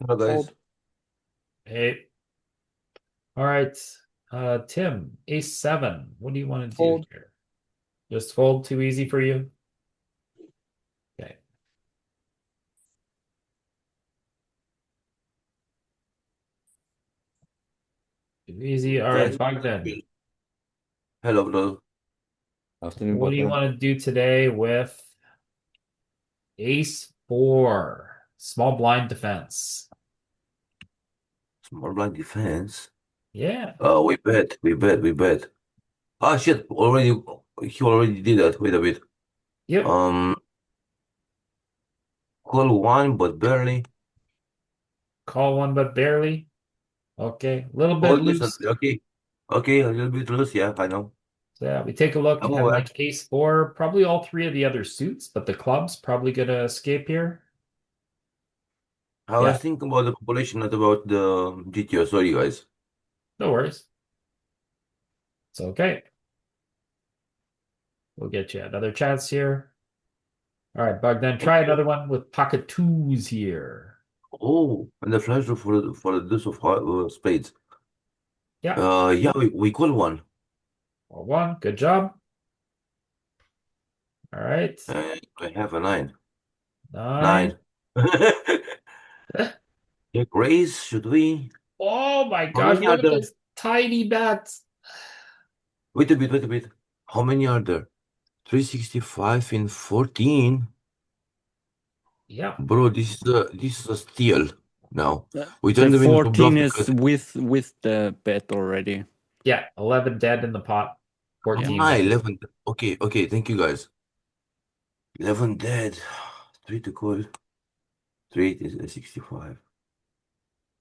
Hello, guys. Hey. All right. Tim, ace 7. What do you want to do Fold. here? Just fold, too easy for you? Okay. Too easy. All right, Bogdan. Hello, bro. Afternoon, What do you Bogdan. want to do today with ace 4? Small blind defense. Small blind defense. Yeah. Oh, we bet. Ah, shit. He already did that. Wait a bit. Yep. Call one, but barely. Call one, but barely. Okay. A little bit Call loose. decently. Okay, a little bit loose. Yeah, I know. So yeah, we take a look I'm at aware. like ace 4, probably all 3 of the other suits, but the club's probably gonna escape here. I was thinking about the population, not about the GTO. Sorry, guys. No worries. It's okay. We'll get you another chance here. All right, Bogdan, try another one with pocket 2s here. Oh, and the flash draw for the deuce of spades. Yeah. Yeah, we call one. Or 1. Good job. All right. And I have a 9. 9. 9. Check raise, should we? Oh my How gosh, many are look at there? this tiny bets. Wait a bit. How many are there? 365 in 14. Yeah. Bro, this is a steal now. We The turned them into 14 bluff is because with the bet already. Yeah, 11 dead in the pot. 14 dead. 11. Okay, thank you guys. 11 dead. 3 to call. 3 is 65.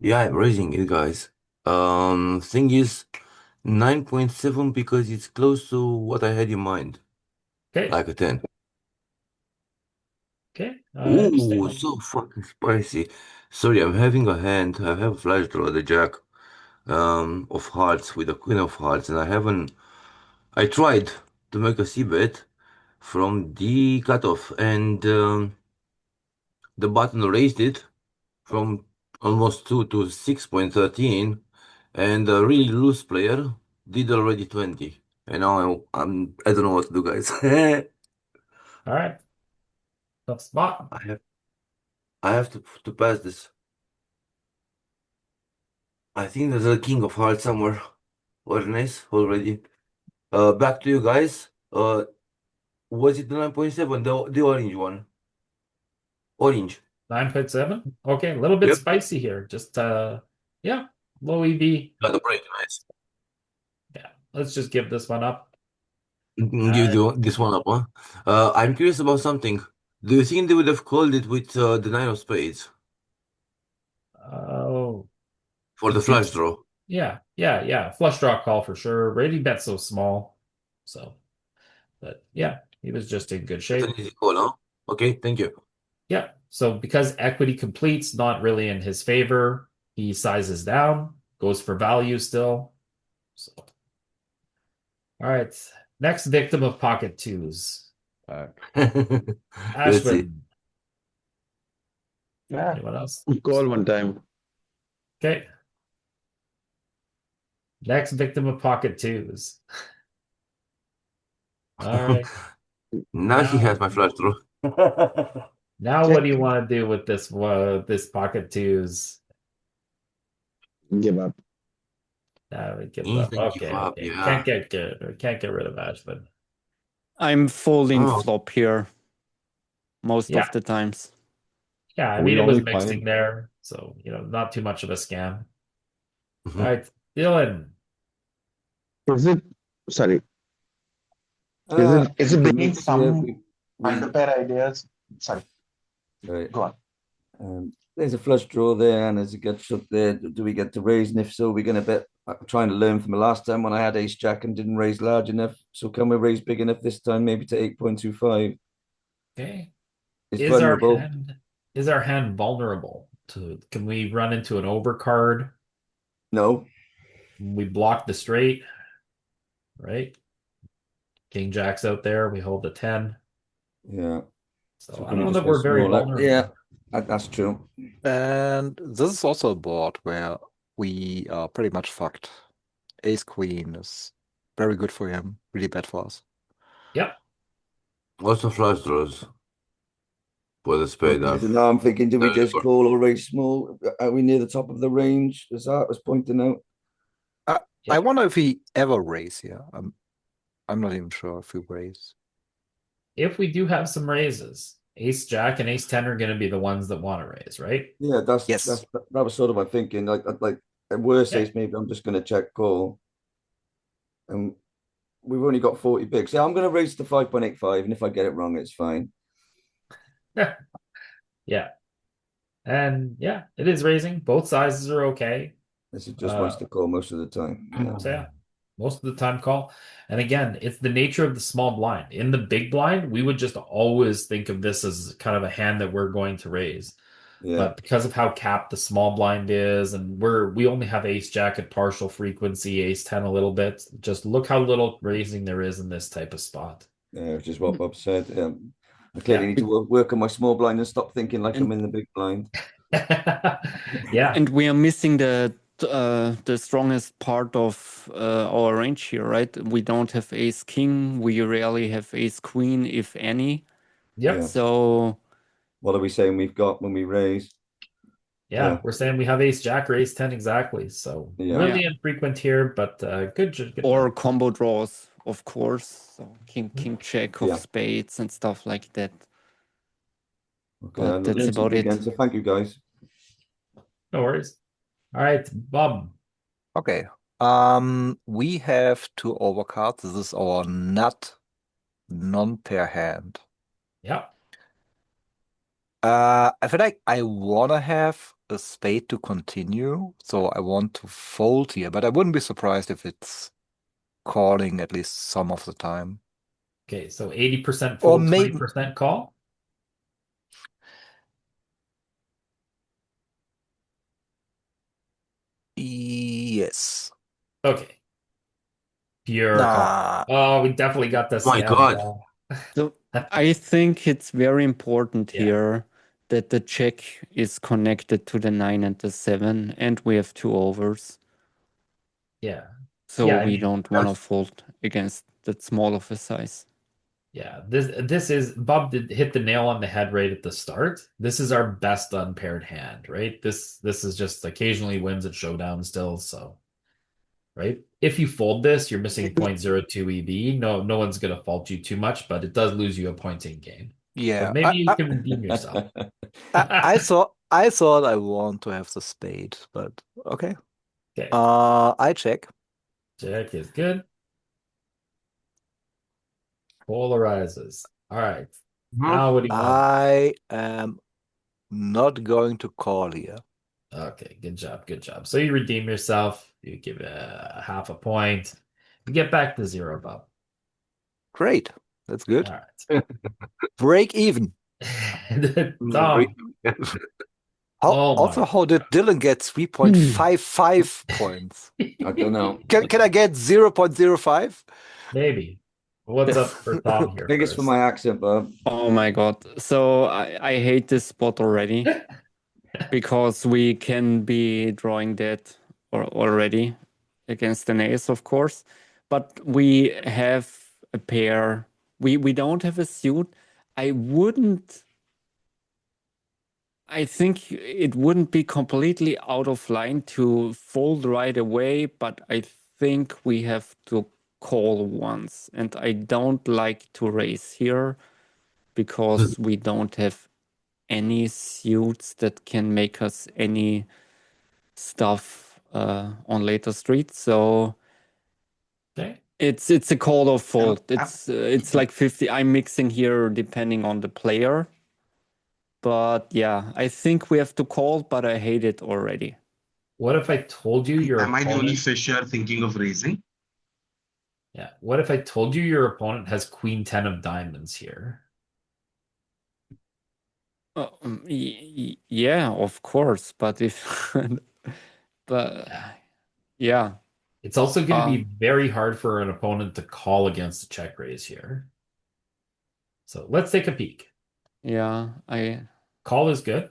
Yeah, I'm raising it, guys. Thing is 9.7 because it's close to what I had in mind. Okay. Like a 10. Okay. Ooh, Interesting. so fucking spicy. Sorry, I'm having a hand. I have a flash draw, the jack of hearts with the queen of hearts, and I tried to make a c-bet from the cutoff, and the button raised it from almost 2 to 6.13, and a really loose player did already 20. And now I don't know what to do, guys. All right. Tough spot. I have to pass this. I think there's a king of hearts somewhere. Very nice already. Back to you guys. Was it the 9.7, the orange one? Orange. 9.7. Okay, a little bit Yep. spicy here. Just yeah, low EV. Got the break, nice. Yeah, let's just give this one up. Give this one up, huh? I'm curious about something. Do you think they would have called it with the 9 of spades Oh, for the flush draw? yeah. Flush draw call for sure. Rating bet so small. So, but yeah, he was just in good It's shape. an easy call, huh? Okay, thank you. Yeah. So because equity completes not really in his favor, he sizes down, goes for value still. So, all right. Next victim of pocket twos. Let's see. Ashwin. Yeah. Anyone else? Call one time. Okay. Next victim of pocket twos. All right. Now he has my flush draw. Now what do you want to do with this pocket twos? Give up. We give up. Instant give Okay, up, okay. yeah. Can't get good or can't get rid of Ashwin. I'm folding Oh. flop here most Yeah. of the times. Yeah, I We mean it was only mixing find- there, so not too much of a scam. Mhm. All right, Dylan. Is it? Sorry. Is it bringing some underpair ideas? Sorry. Right. Go on. There's a flush draw there, and as it gets shut there, do we get to raise? And if so, we're going to bet. I'm trying to learn from the last time when I had ace jack and didn't raise large enough. So can we raise big enough this time, maybe to 8.25? Okay. It's Is vulnerable. our hand vulnerable to? Can we run into an overcard? No. We block the straight, right? King Jack's out there. We hold the 10. Yeah. So So I can don't we know just that we're go very smaller? vulnerable. Yeah, that's true. And this is also a board where we are pretty much fucked. Ace queen is very good for him, really bad for us. Yep. Also flush draws for the spade. So now I'm thinking, do we Very just good. call or raise small? Are we near the top of the range, as Art was pointing out? Yeah. I wonder if we ever raise here. I'm not even sure if we raise. If we do have some raises, Ace Jack and Ace 10 are going to be the ones that want to raise, right? Yeah, Yes. that was sort of my thinking. Like at worst Yeah. case, maybe I'm just going to check call. And we've only got 40 bigs. Yeah, I'm going to raise to 5.85, and if I get it wrong, it's fine. Yeah. And yeah, it is raising. Both sizes are okay. This is just wants to call most of the time. Yeah. So yeah, most of the time call. And again, it's the nature of the small blind. In the big blind, we would just always think of this as kind of a hand that we're going to raise. Yeah. But because of how capped the small blind is, and we only have Ace Jack at partial frequency, Ace 10 a little bit. Just look how little raising there is in this type of spot. Yeah, which is what Bob said. I clearly need to work on my small blind and stop thinking like I'm in the big blind. Yeah. And we are missing the strongest part of our range here, right? We don't have ace king. We rarely have ace queen, if any. Yep. Yeah. So What are we saying we've got when we raise? Yeah, Yeah. we're saying we have Ace Jack or Ace 10 exactly. So Yeah. really infrequent here, but good. or combo draws, of course. So king check of Yeah. spades and stuff like that. Okay, But I'll that's learn about something it. again, so thank you guys. No worries. All right, Bob. Okay. We have two overcards. This is our nut non-pair hand. Yeah. I feel like I wanna have a spade to continue, so I want to fold here, but I wouldn't be surprised if it's calling at least some of the time. Okay, so 80% Or fold, maybe- 20% call. Yes. Okay. Pure Nah. call. Oh, we definitely got this. Oh my God. So I think it's very important Yeah. here that the check is connected to the 9 and the 7, and we have two overs. Yeah. So Yeah, I we mean, don't want to fold against that small of a size. Yeah, this is Bob did hit the nail on the head right at the start. This is our best unpaired hand, right? This is just occasionally wins at showdown still, so right? If you fold this, you're missing 0.02 EV. No one's gonna fault you too much, but it does lose you a point in game. Yeah, So maybe you can redeem yourself. I thought I want to have the spade, but okay. Okay, I check. check is good. Polarizes. All right. Now what do you want? I am not going to call here. Okay, good job, good job. So you redeem yourself. You give it a half a point. You get back to 0, Bob. Great. That's good. All right. Break even. Tom. How did Dylan get 3.55 points? I don't know. Can I get 0.05? Maybe. What's up for Tom here? I think it's for my accent, Bob. Oh my god. So I hate this spot already because we can be drawing that already against an ace, of course. But we have a pair. We don't have a suit. I think it wouldn't be completely out of line to fold right away, but I think we have to call once. And I don't like to raise here because we don't have any suits that can make us any stuff on later street. So Okay. it's a call or fold. It's like 50. I'm mixing here depending on the player. But yeah, I think we have to call, but I hate it already. What if I told you your Am I the only opponent... fish here thinking of raising? Yeah. What if I told you your opponent has Queen 10 of diamonds here? Yeah, of course. But if, but yeah, It's also going to be very hard for an opponent to call against a check raise here. So let's take a peek. yeah, Call is good.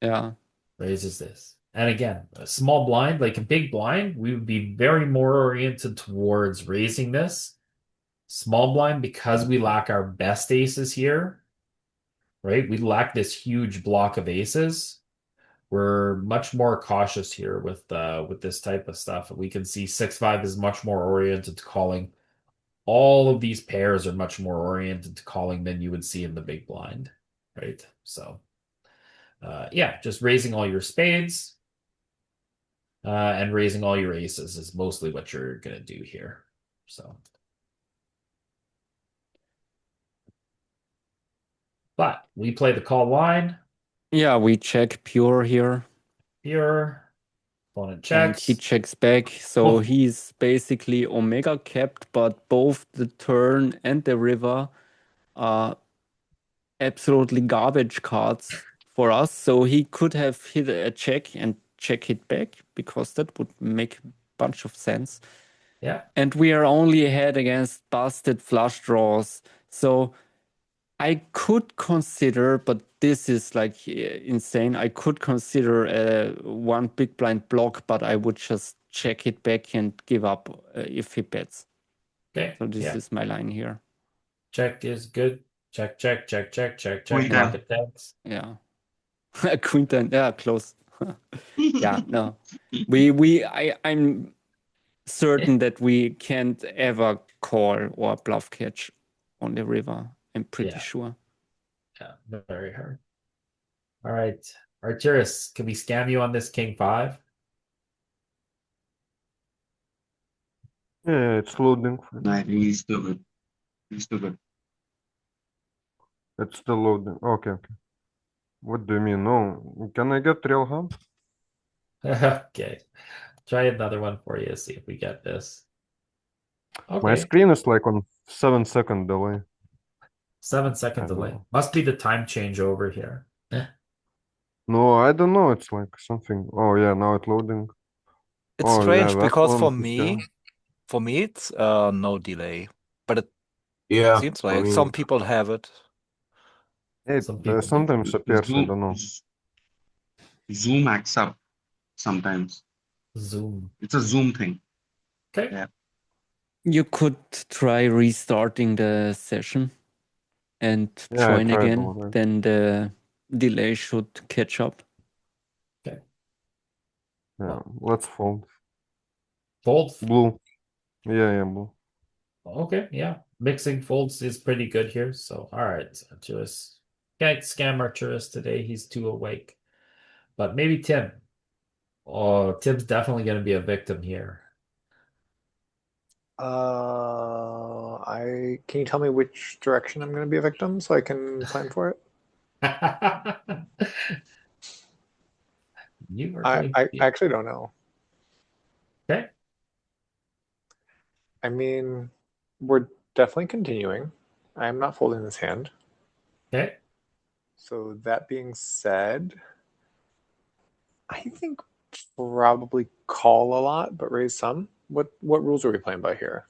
yeah. Raise is this. And again, a small blind, like a big blind, we would be very more oriented towards raising this. Small blind, because we lack our best aces here, right? We lack this huge block of aces. We're much more cautious here with this type of stuff. We can see 6-5 is much more oriented to calling. All of these pairs are much more oriented to calling than you would see in the big blind, right? So, yeah, just raising all your spades and raising all your aces is mostly what you're gonna do here. So, but we play the call line. Yeah, we check pure here. Pure. Opponent And checks. he checks back. So he's basically omega capped, but both the turn and the river are absolutely garbage cards for us. So he could have hit a check and check it back because that would make a bunch of sense. Yeah. And we are only ahead against busted flush draws. So I could consider, but this is like insane. I could consider one big blind block, but I would just check it back and give up if he bets. Okay. So this is my line here. Check is good. Check, check, check, check, check, check. Queen Pocket tens. Yeah. Queen 10. Yeah, close. Yeah, no. I'm certain that we can't ever call or bluff catch on the river. I'm pretty sure. Yeah, very hard. All right. Arturius, can we scam you on this King 5? Yeah, it's loading. No, I think he's still good. He's still good. It's still loading. Okay. What do you mean? No. Can I get real hand? Okay. Try another one for you, see if we get this. Okay. My screen is like on 7-second delay. 7-second delay. Must be the time change over here. No, I don't know. It's like something. Oh yeah, now it's loading. It's strange because for me, it's no delay, but it seems like some people have it. It sometimes appears. I don't know. Zoom acts up sometimes. Zoom. It's a Zoom thing. Okay. Yeah. You could try restarting the session and join again. Then the delay should catch up. Okay. Yeah, let's fold. Fold. Blue. Yeah, blue. Okay, yeah. Mixing folds is pretty good here. So, all right, Arcturus. Can't scam Arcturus today. He's too awake. But maybe Tim. Oh, Tim's definitely going to be a victim here. Can you tell me which direction I'm going to be a victim so I can plan for it? You are I going to be... actually don't know. Okay. I mean, we're definitely continuing. I'm not folding this hand. Okay. So that being said, I think probably call a lot, but raise some. What rules are we playing by here?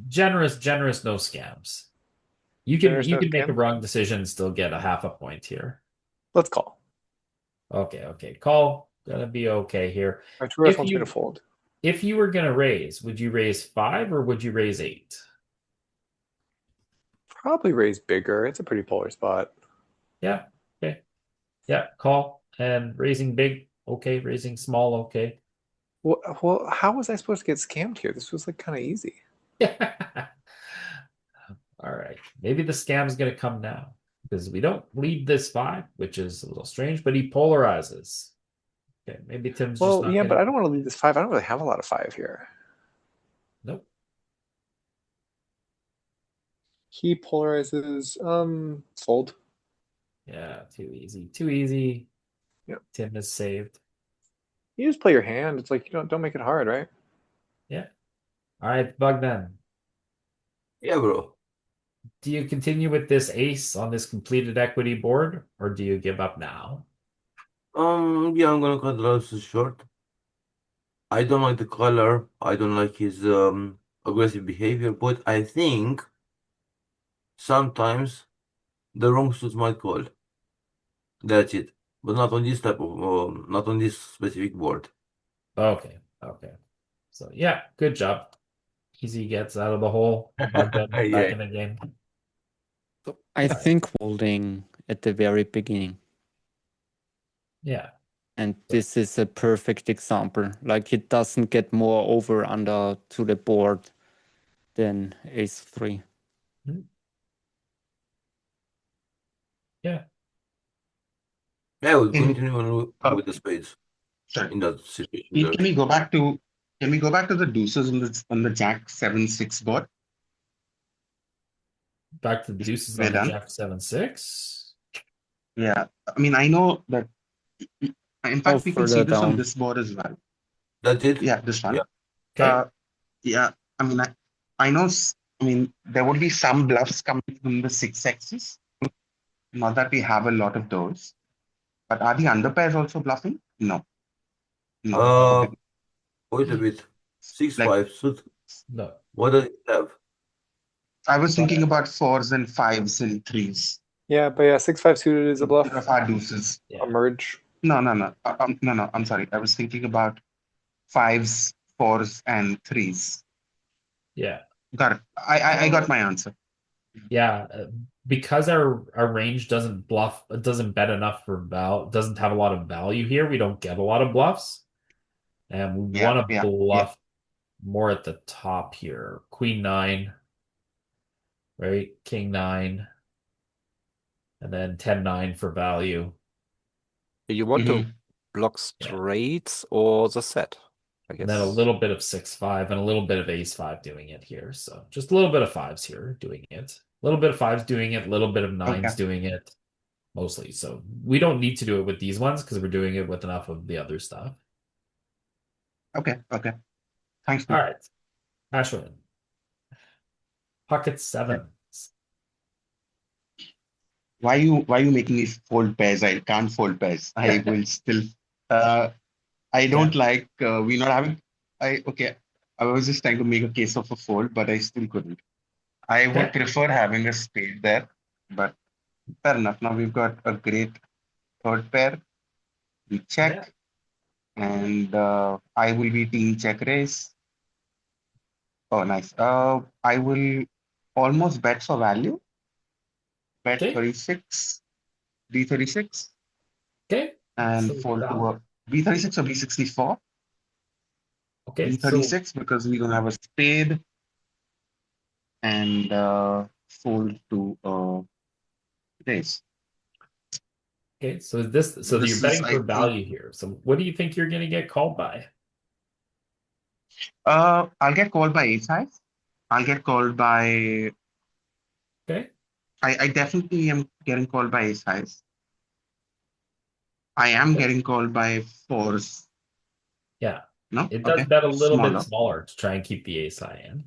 Generous, no scams. You can make a wrong decision and still get a half a point here. Let's call. Okay. Call. Gonna be okay here. Arcturus wants me to fold. If you were gonna raise, would you raise 5 or would you raise 8? Probably raise bigger. It's a pretty polar spot. Yeah. Okay. Yeah. Call and raising big. Okay. Raising small. Okay. Well, how was I supposed to get scammed here? This was like kind of easy. All right. Maybe the scam's gonna come now because we don't lead this 5, which is a little strange, but he polarizes. Okay. Maybe Tim's just not yeah, but I don't want to lead this 5. I don't really have a lot of 5 here. Nope. He polarizes. Fold. Yeah, too easy. Too easy. Yep. Tim is saved. You just play your hand. It's like, don't make it hard, right? Yeah. All right, Bogdan. Yeah, bro. Do you continue with this ace on this completed equity board, or do you give up now? Yeah, I'm gonna cut the losses short. I don't like the color. I don't like his aggressive behavior, but I think sometimes the wrong suits might call. That's it. But not on this type of, not on this specific board. Okay. So yeah, good job. Easy gets out of the hole. Bogdan back Yeah. in the game. So I think folding at the very beginning. Yeah. And this is a perfect example. Like it doesn't get more over under to the board than ace 3. Yeah. Yeah, we'll continue with the spades Sorry. in that situation. Can we go back to the deuces on the Jack 7-6 board? Back to the deuces We're on the done. Jack 7-6. Yeah, I mean, I know that. In fact, we can see further this on down. this board as well. That's it? Yeah, this one. Yeah. Okay. Yeah, I mean, I know. I mean, there would be some bluffs coming from the 6x's. Not that we have a lot of those, but are the underpairs also bluffing? No. Okay. Wait a bit. 6-5 Like- suit. No. What does it have? I was thinking about 4s and 5s and 3s. Yeah, but yeah, 6-5 suited is a bluff. Of our deuces. Yeah. A merge. No. No. I'm sorry. I was thinking about 5s, 4s, and 3s. Yeah. Got it. I got my answer. Yeah, because our range doesn't bet enough for doesn't have a lot of value here. We don't get a lot of bluffs, and we want to bluff more at the top here. Queen 9, right? King 9, and then 10-9 for value. You want to block straights or the set, I guess. And then a little bit of 6-5 and a little bit of ace-5 doing it here. So just a little bit of 5s here doing it. A little bit of 5s doing it, a little bit of 9s doing it, mostly. So we don't need to do it with these ones because we're doing it with enough of the other stuff. Okay. Thanks. All right. Ashwin. Pocket 7. Why you making me fold pairs? I can't fold pairs. I will still. I don't like we not having. I was just trying to make a case of a fold, but I still couldn't. I would prefer having a spade there, but fair enough. Now we've got a great third pair. We check, and I will be team check raise. Oh, nice. I will almost bet for value. Bet 36, D36. Okay. And So fold to a B36 or B64. Okay, King so 36 because we don't have a spade and fold to raise. okay, so this so This you're is, betting I for think, value here. So what do you think you're gonna get called by? I'll get called by ace high. I'll get called by. Okay. I definitely am getting called by ace highs. I am getting called by fours. Yeah. No? It does Okay. bet a little bit Smaller. smaller to try and keep the ace high in.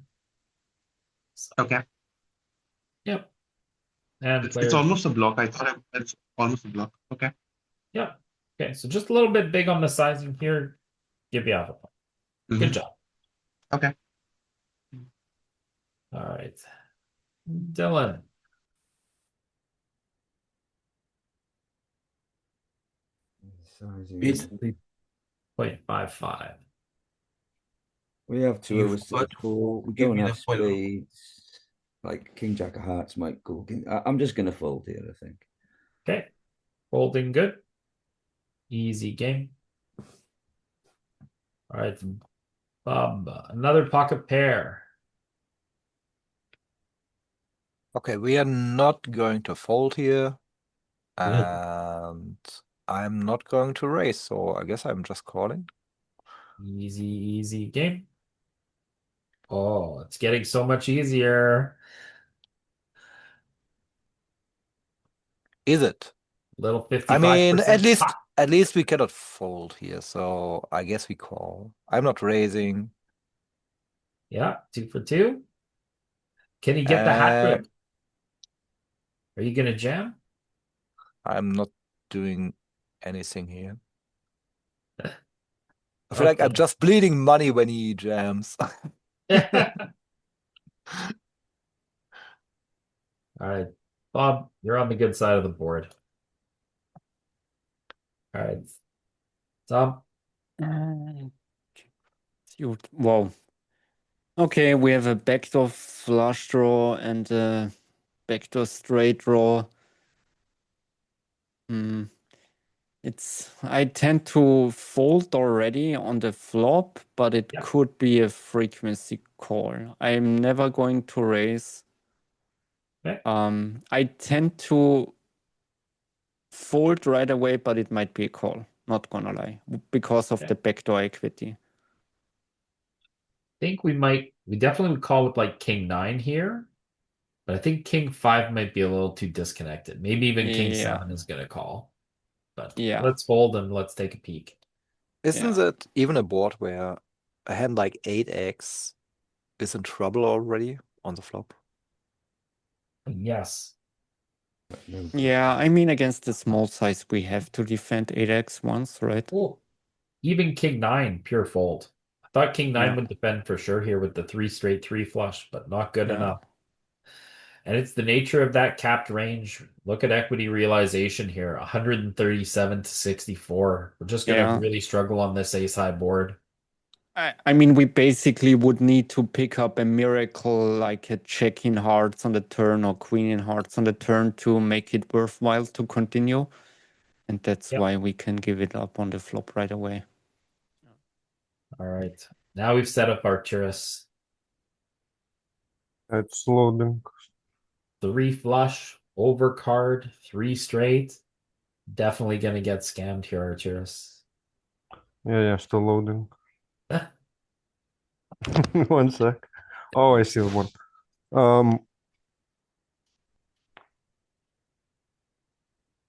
So, Okay. yep. And It's players, almost a block. I thought it's almost a block. Okay. yeah. Okay, so just a little bit big on the sizing here. Give you half a point. Good Mhm. job. Okay. All right. Dylan. Sizing It's is- 0.55. We have two You've of us to got call. We give don't me have the spoiler. spades. Like King Jack of Hearts might go. I'm just gonna fold here, I think. Okay. Holding good. Easy game. All right. Bob, another pocket pair. Okay, we are not going to fold here. Good. And I'm not going to raise, so I guess I'm just calling. Easy game. Oh, it's getting so much easier. Is it? Little 55%. I mean, at least pop. at least we cannot fold here, so I guess we call. I'm not raising. Yeah, 2 for 2. Can he get the hat trick? Are you gonna jam? I'm not doing anything here. I feel like I'm Okay. just bleeding money when he jams. All right, Bob, you're on the good side of the board. All right, Tom. Wow. Okay, we have a backdoor flush draw and a backdoor straight draw. I tend to fold already on the flop, but it Yeah. could be a frequency call. I'm never going to raise. Okay. I tend to fold right away, but it might be a call. Not gonna lie, because of Okay. the backdoor equity. Think we definitely would call it like King 9 here, but I think King 5 might be a little too disconnected. Maybe even King Yeah. 7 is gonna call. But Yeah. let's fold and let's take a peek. Isn't Yeah. it even a board where a hand like 8x is in trouble already on the flop? Yes. Yeah, I mean, against the small size, we have to defend 8x once, right? Oh, even King 9, pure fold. I thought King 9 Yeah. would defend for sure here with the 3 straight 3 flush, but not good Yeah. enough. And it's the nature of that capped range. Look at equity realization here, 137 to 64. We're just gonna Yeah. really struggle on this ace high board. I mean, we basically would need to pick up a miracle like a check in hearts on the turn or queen in hearts on the turn to make it worthwhile to continue. And that's Yep. why we can give it up on the flop right away. All right. Now we've set up Arcturus. It's loading. 3 flush, overcard, 3 straight. Definitely gonna get scammed here, Arcturus. Yeah, still loading. 1 sec. Oh, I see one.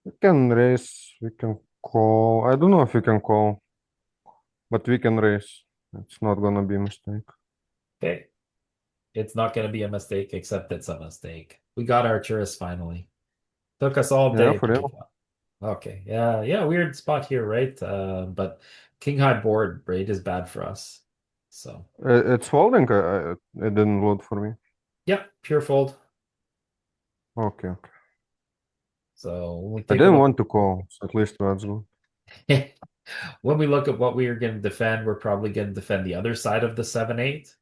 We can raise, we can call. I don't know if we can call, but we can raise. It's not gonna be a mistake. Okay. It's not gonna be a mistake, except it's a mistake. We got Arcturus finally. Took us all Yeah, day. for but we real. got- Okay. Yeah, weird spot here, right? But King High board rate is bad for us. So It's folding. It didn't load for me. yeah, pure fold. Okay. So when we I take a didn't look want to call, so at least that's good. when we look at what we are going to defend, we're probably going to defend the other side of the 7-8.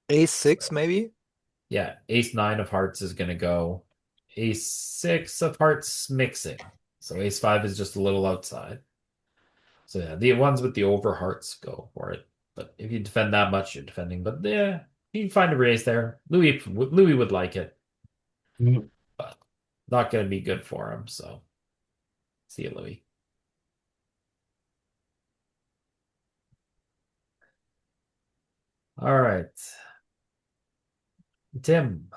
Ace-6 maybe? Yeah, ace 9 of hearts is going to go. Ace 6 of hearts mixing. So ace 5 is just a little outside. So yeah, the ones with the over hearts go for it. But if you defend that much, you're defending. But yeah, you can find a raise there. Louis would like it, Mm. but not going to be good for him. So see you, Louis. All right, Tim.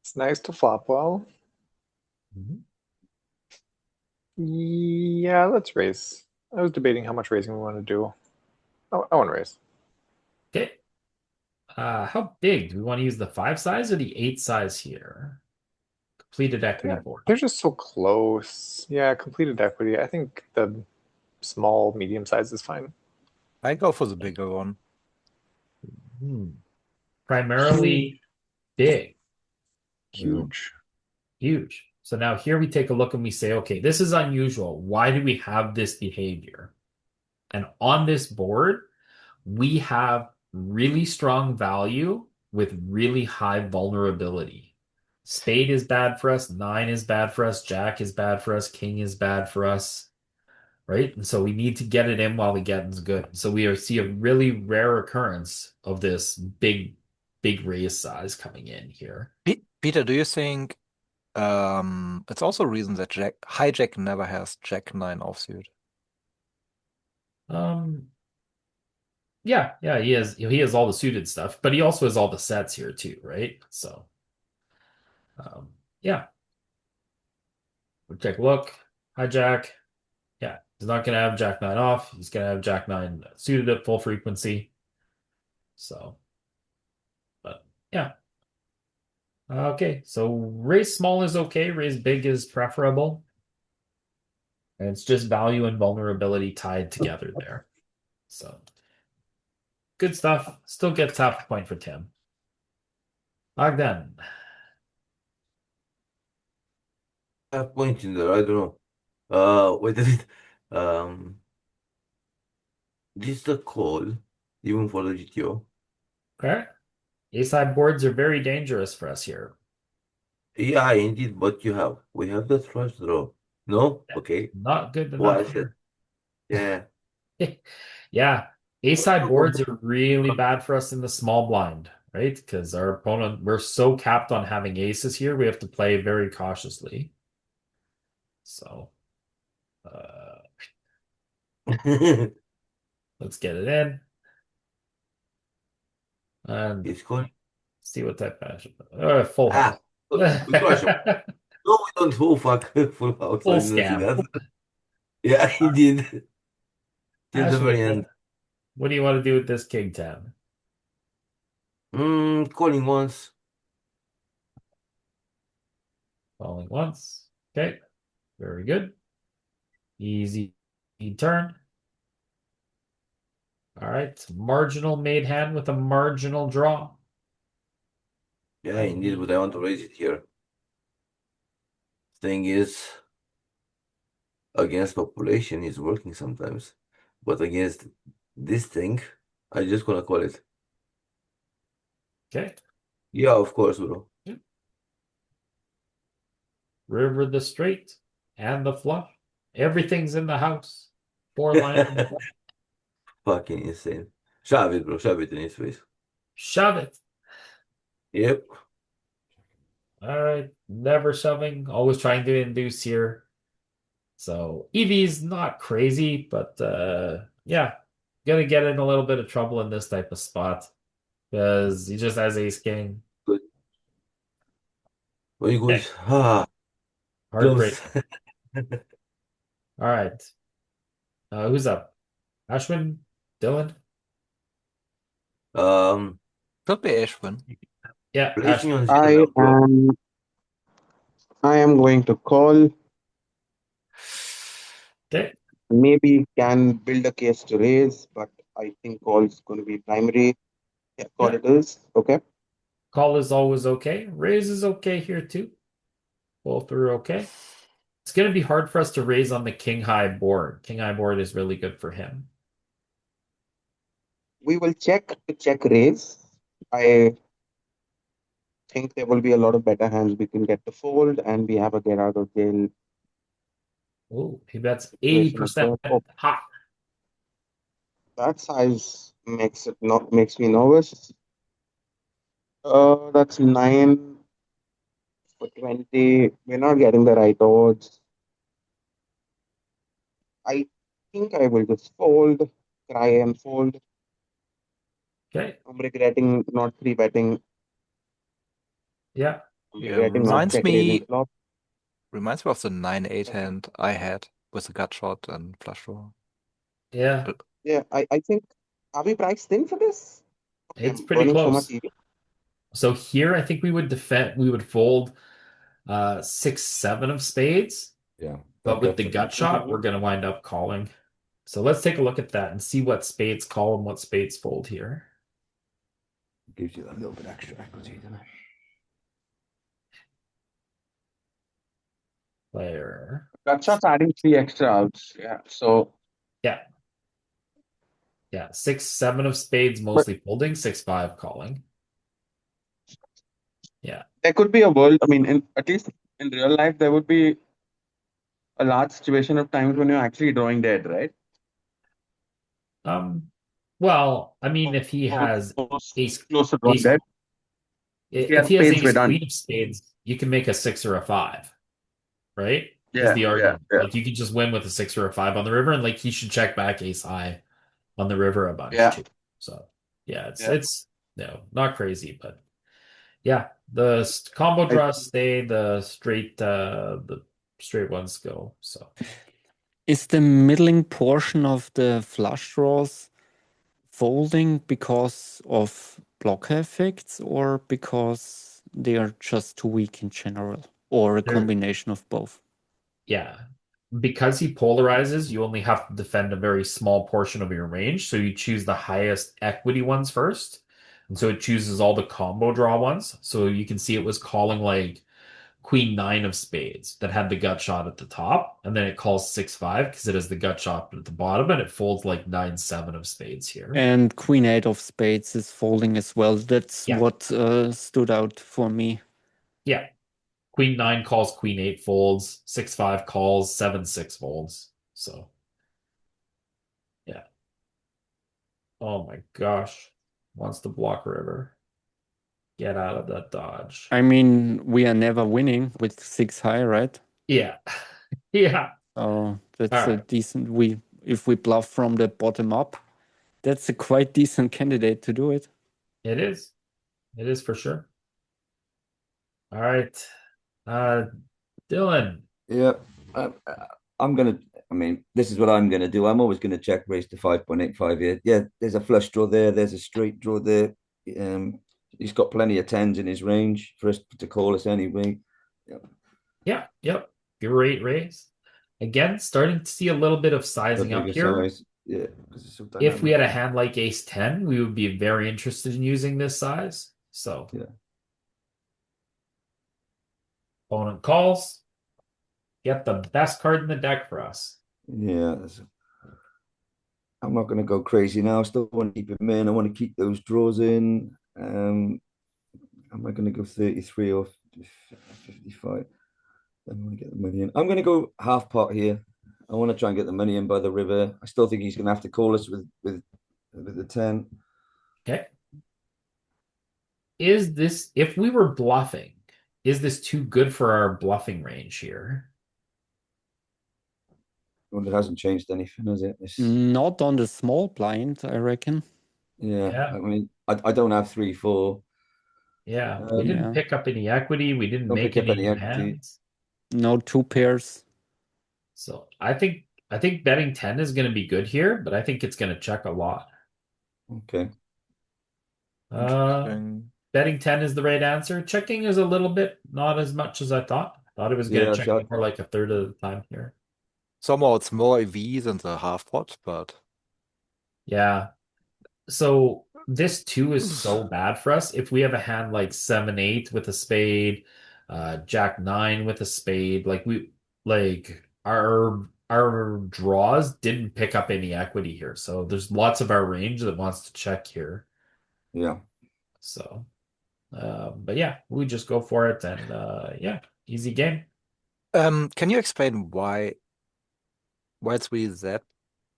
It's nice to flop well. Mhm. Yeah, let's raise. I was debating how much raising we want to do. Oh, I want to raise. Okay. How big? Do we want to use the 5 size or the 8 size here? Completed equity board. They're just so close. Yeah, completed equity. I think the small, medium size is fine. I go for the bigger one. Primarily big. Huge. Huge. So now here we take a look and we say, okay, this is unusual. Why do we have this behavior? And on this board, we have really strong value with really high vulnerability. Spade is bad for us. 9 is bad for us. Jack is bad for us. King is bad for us. Right? And so we need to get it in while the getting's good. So we see a really rare occurrence of this big raise size coming in here. Peter, do you think it's also a reason that hijack never has Jack 9 offsuit? Yeah, he has all the suited stuff, but he also has all the sets here too, right? So yeah. We'll take a look. Hijack. Yeah, he's not gonna have Jack 9 off. He's gonna have Jack 9 suited at full frequency. So, but yeah. Okay, so raise small is okay, raise big is preferable. And it's just value and vulnerability tied together there. So good stuff. Still gets half a point for Tim. Ogden. Half point in there, I don't know. Wait a minute. This is a call, even for the GTO. Okay. A-side boards are very dangerous for us here. Yeah, indeed, but we have the flush draw. No? Okay. Not good Why enough is here. Yeah. Yeah. A-side boards are really bad for us in the small blind, right? Because our opponent, we're so capped on having aces here, we have to play very cautiously. So let's get it in. And It's calling. see what type of full house. We crush him. No, we don't. Oh, fuck. Full house. Full I didn't see scam. that. Yeah, he did. Till the very Ashley, end. what do you want to do with this king 10? Calling once. Calling once. Okay. Very good. Easy turn. All right. Marginal made hand with a marginal draw. Yeah, indeed, but I want to raise it here. Thing is, against population is working sometimes, but against this thing, I just gonna call it. Okay. Yeah, of course, bro. River the straight and the flush. Everything's in the house. 4 lines. Fucking insane. Shove it, bro. Shove it in his face. Shove it. Yep. All right. Never shoving. Always trying to induce here. So EV's not crazy, but yeah, gonna get in a little bit of trouble in this type of spot because he just has ace king. Good. Very good. Okay. Ah, Heartbreak. close. All right. Who's up? Ashwin? Dylan? Could be Ashwin. Yeah, Placing Ashwin. on zero, bro. I am going to call. Okay. Maybe can build a case to raise, but I think call is going to be primary. Yeah, call Yeah. it is. Okay. Call is always okay. Raise is okay here too. Both are okay. It's going to be hard for us to raise on the king high board. King high board is really good for him. We will check to check raise. I think there will be a lot of better hands we can get to fold, and we have a get out of jail Oh, he bets Situation is 80%. there. Oh, Ha! that size makes me nervous. That's 9 for 20. We're not getting the right odds. I think I will just fold, cry and fold. Okay. I'm regretting not three betting. Yeah. I'm Yeah, regretting not check raising flop. reminds me of the 9-8 hand I had with the gut shot and flush draw. Yeah. Yeah, I think, are we priced in for this? Okay, It's I'm pretty burning so much close. EV. So here I think we would fold 6-7 of spades. Yeah. But with the Gut gut shot, we're gonna wind up calling. So let's take a look at that and see what spades call and what spades fold here. gives you that little bit extra equity, doesn't it? Player. Gut shot's adding 3 extra outs. Yeah, so Yeah. Yeah. 6-7 of spades mostly folding, 6-5 calling. Yeah. there could be a world, I mean, at least in real life, there would be a large situation of times when you're actually drawing dead, right? Well, I mean, if he has ace, Close to drawing ace, dead. If we if have he has spades, we're ace done. queen of spades, you can make a 6 or a 5, right? Is Yeah, the yeah, argument. yeah. Like you can just win with a 6 or a 5 on the river, and like he should check back ace high on the river a bunch Yeah. too. So yeah, Yeah. it's no, not crazy, but yeah, the combo draws stay, the straight ones go. So Is the middling portion of the flush draws folding because of blocker effects or because they are just too weak in general, or a They're- combination of both? yeah, because he polarizes, you only have to defend a very small portion of your range. So you choose the highest equity ones first. And so it chooses all the combo draw ones. So you can see it was calling like Queen 9 of spades that had the gut shot at the top. And then it calls 6-5 because it has the gut shot at the bottom, and it folds like 9-7 of spades here. And Queen 8 of spades is folding as well. That's Yeah. what stood out for me. Yeah. Queen 9 calls, Queen 8 folds, 6-5 calls, 7-6 folds. So, yeah. Oh my gosh. Wants to block river. Get out of that dodge. I mean, we are never winning with 6 high, right? Yeah. Yeah. So that's All a right. decent. If we bluff from the bottom up, that's a quite decent candidate to do it. It is. It is for sure. All right. Dylan. Yeah. I'm gonna. I mean, this is what I'm gonna do. I'm always gonna check raise to 5.85 here. Yeah, there's a flush draw there. There's a straight draw there. He's got plenty of tens in his range for us to call us anyway. Yeah. Yep. Great raise. Again, starting to see a little bit of sizing up here. Size. Yeah, because it's so If we dynamic. had a hand like ace 10, we would be very interested in using this size. So, Yeah. opponent calls. Get the best card in the deck for us. Yeah, I'm not going to go crazy now. I still want to keep him in. I want to keep those draws in. Am I going to go 33 or 55? I want to get the money in. I'm going to go half pot here. I want to try and get the money in by the river. I still think he's going to have to call us with the 10. Okay. Is this, if we were bluffing, is this too good for our bluffing range here? Well, it hasn't changed anything, has it? Not on the small blind, I reckon. Yeah. I mean, I don't have 3-4. Yeah, we didn't pick up any equity. We didn't make any hands. No 2 pairs. So I think betting 10 is going to be good here, but I think it's going to check a lot. Okay. Betting 10 is the right answer. Checking is a little bit, not as much as I thought. Thought it was going to check for like a third of the time here. Somehow it's more EV than the half pot, but yeah. So this too is so bad for us. If we have a hand like 7-8 with a spade, Jack 9 with a spade, our draws didn't pick up any equity here. So there's lots of our range that wants to check here. Yeah. So, but yeah, we just go for it and yeah, easy game. Can you explain why why it's really that.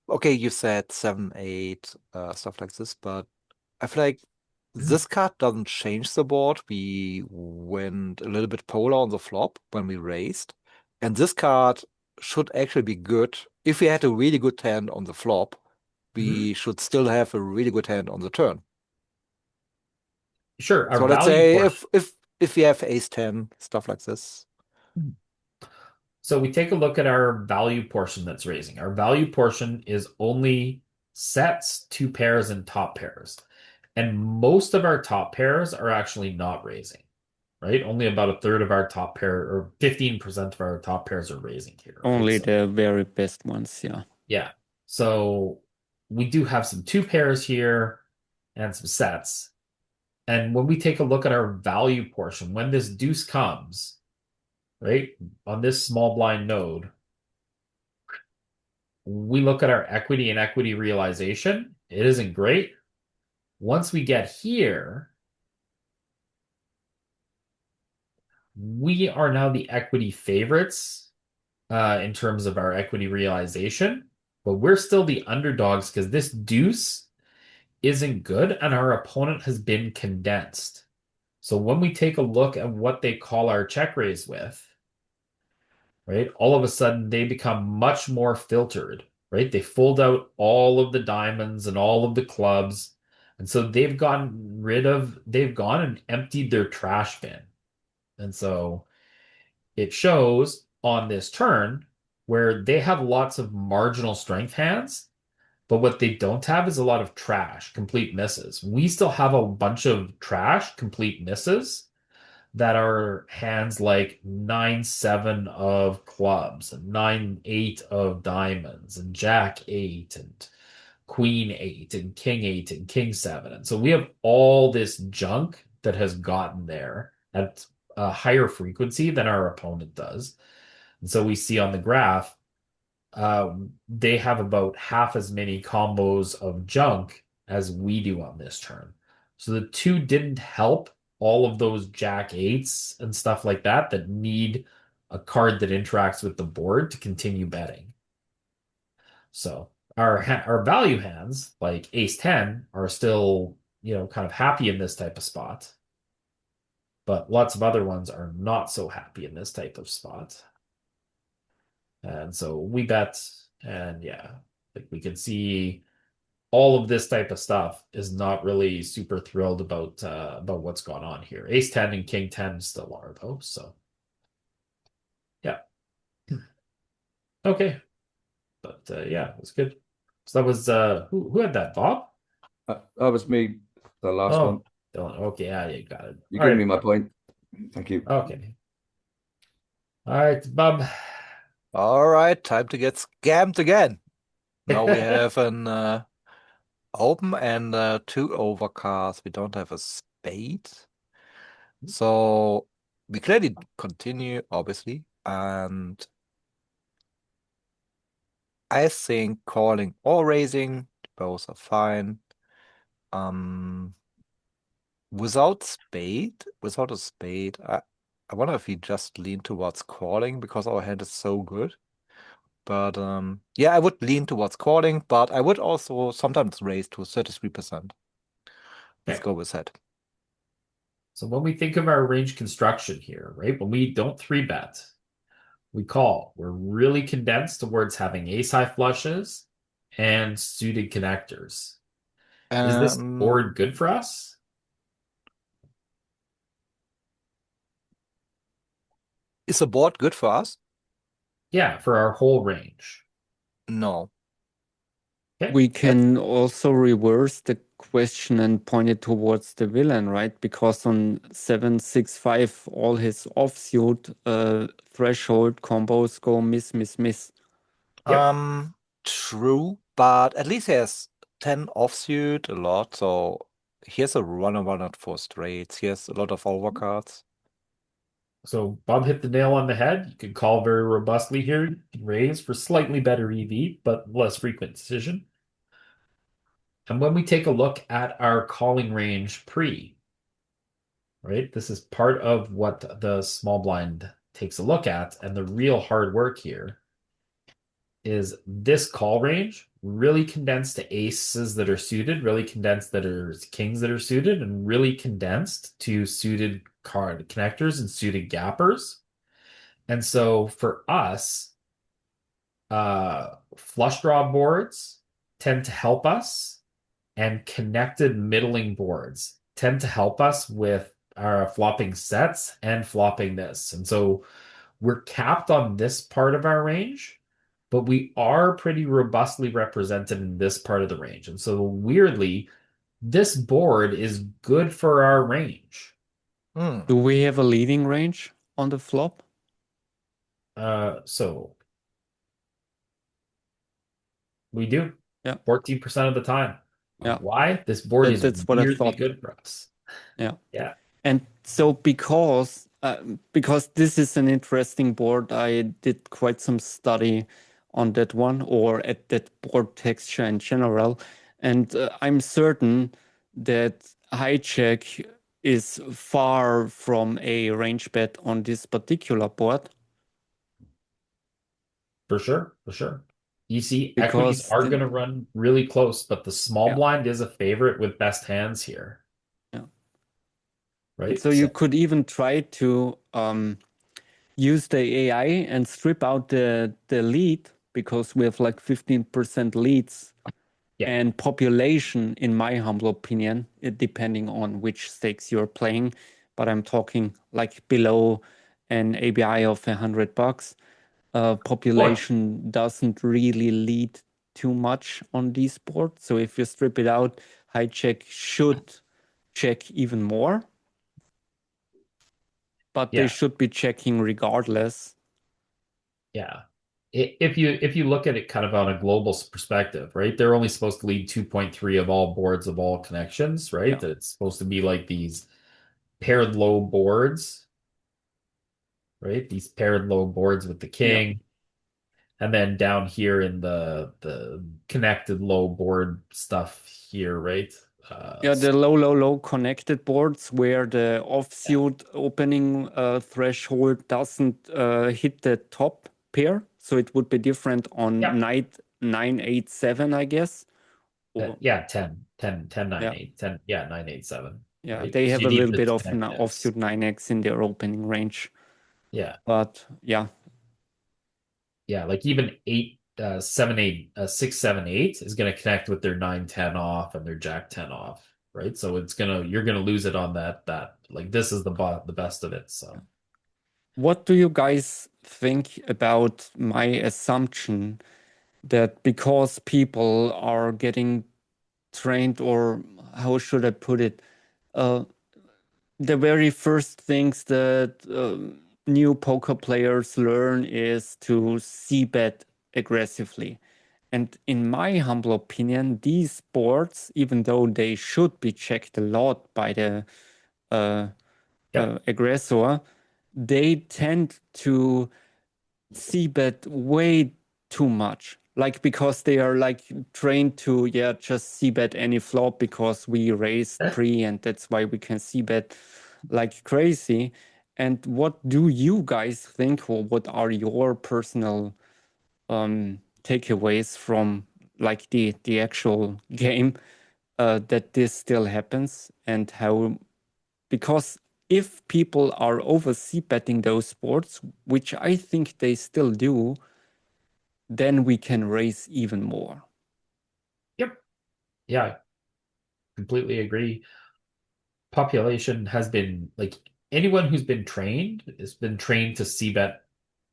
Okay, you said 7, 8, stuff like this, but I feel like this card doesn't change the board. We went a little bit polar on the flop when we raised, and this card should actually be good. If we had a really good hand on the flop, we should still have a really good hand on the turn. Sure. So Our let's value say portion. if we have ace 10, stuff like this. So we take a look at our value portion that's raising. Our value portion is only sets, 2 pairs, and top pairs. And most of our top pairs are actually not raising, right? Only about a third of our top pair, or 15% of our top pairs are raising here. Right? Only So, the very best ones, yeah. yeah. So we do have some 2 pairs here and some sets. And when we take a look at our value portion, when this deuce comes, right, on this small blind node, we look at our equity and equity realization. It isn't great. Once we get here, we are now the equity favorites in terms of our equity realization, but we're still the underdogs because this deuce isn't good and our opponent has been condensed. So when we take a look at what they call our check raise with, right, all of a sudden they become much more filtered, right? They fold out all of the diamonds and all of the clubs. And so they've gone and emptied their trash bin. And so it shows on this turn where they have lots of marginal strength hands, but what they don't have is a lot of trash, complete misses. We still have a bunch of trash, complete misses that are hands like 9-7 of clubs and 9-8 of diamonds and Jack 8 and Queen 8 and King 8 and King 7. And so we have all this junk that has gotten there at a higher frequency than our opponent does. And so we see on the graph, they have about half as many combos of junk as we do on this turn. So the 2 didn't help all of those Jack 8s and stuff like that that need a card that interacts with the board to continue betting. So our value hands, like Ace 10, are still, kind of happy in this type of spot. But lots of other ones are not so happy in this type of spot. And so we bet, and yeah, like we can see all of this type of stuff is not really super thrilled about what's going on here. Ace 10 and King 10 still are though, so yeah. Okay. But yeah, it was good. So that was who had that, Bob? That was me, the last one. Dylan. Okay, yeah, you got it. You All gave right. me my point. Thank you. Okay. All right, Bob. All right, time to get scammed again. Now we have an open and 2 overcards. We don't have a spade. So we clearly continue, obviously. And I think calling or raising, both are fine. Without a spade, I wonder if we just lean towards calling because our hand is so good. But yeah, I would lean towards calling, but I would also sometimes raise to 33%. Let's go with that. So when we think of our range construction here, right, when we don't 3-bet, we call. We're really condensed towards having ace-high flushes and suited connectors. Is this board good for us? Is the board good for us? Yeah, for our whole range. No. Okay. We can also reverse the question and point it towards the villain, right? Because on 7-6-5, all his offsuit threshold combos go miss, miss, miss. Yep. True, but at least he has 10 offsuit, a lot. So he has a runner at 4 straights. He has a lot of overcards. So Bob hit the nail on the head. You can call very robustly here. You can raise for slightly better EV, but less frequent decision. And when we take a look at our calling range pre, right, this is part of what the small blind takes a look at. And the real hard work here is this call range really condensed to aces that are suited, really condensed that are kings that are suited, and really condensed to suited card connectors and suited gappers. And so for us, flush draw boards tend to help us, and connected middling boards tend to help us with our flopping sets and flopping this. And so we're capped on this part of our range, but we are pretty robustly represented in this part of the range. And so weirdly, this board is good for our range. Do we have a leading range on the flop? So we do. Yeah. 14% of the time. Yeah. Why? This board is That's what I weirdly thought. good for us. Yeah. Yeah. And so because this is an interesting board, I did quite some study on that one, or at that board texture in general, and I'm certain that hijack is far from a range bet on this particular board. For sure. For sure. You see, Because equities are the- going to run really close, but the small Yeah. blind is a favorite with best hands here. Yeah. Right? So you could even try to use the AI and strip out the lead, because we have like 15% leads. Yeah. And population, in my humble opinion, depending on which stakes you're playing, but I'm talking like below an ABI of $100. Population doesn't really lead too much on these boards. So if you strip it out, hijack should check even more. But Yeah. they should be checking regardless. Yeah. If you look at it kind of on a global perspective, right? They're only supposed to lead 2.3 of all boards of all connections, right? Yeah. It's supposed to be like these paired low boards, right? These paired low boards with the king. And then down here in the connected low board stuff here, right? Yeah, the low connected boards where the offsuit opening threshold doesn't hit the top pair. So it would be different on Yeah. night 987, I guess. Or- Yeah, 10, 9, Yeah. 8, 10, yeah, 9, 8, 7. Yeah, right? they So have you a need little the bit of connecteds. offsuit 9x in their opening range. Yeah. But yeah, Yeah, like even 8, 7, 8, 6, 7, 8 is going to connect with their 9, 10 off and their Jack 10 off, right? So you're gonna lose it on that. Like this is the best of it. So what do you guys think about my assumption that because people are getting trained, or how should I put it? The very first things that new poker players learn is to c-bet aggressively. And in my humble opinion, these boards, even though they should be checked a lot by the aggressor, they tend to c-bet way too much. Like, because they are like trained to just c-bet any flop because we raised pre, and that's why we can c-bet like crazy. And what do you guys think, or what are your personal takeaways from like the actual game that this still happens, and how, because if people are over c-betting those boards, which I think they still do, then we can raise even more. Yep. Yeah, completely agree. Population has been like anyone who's been trained has been trained to c-bet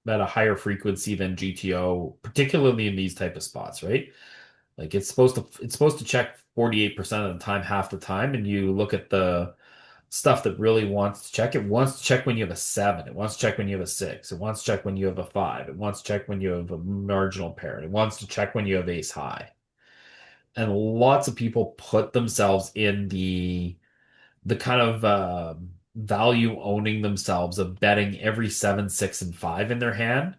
at a higher frequency than GTO, particularly in these type of spots, right? Like it's supposed to check 48% of the time, half the time, and you look at the stuff that really wants to check. It wants to check when you have a 7. It wants to check when you have a 6. It wants to check when you have a 5. It wants to check when you have a marginal pair. It wants to check when you have ace high. And lots of people put themselves in the kind of value owning themselves of betting every 7, 6, and 5 in their hand,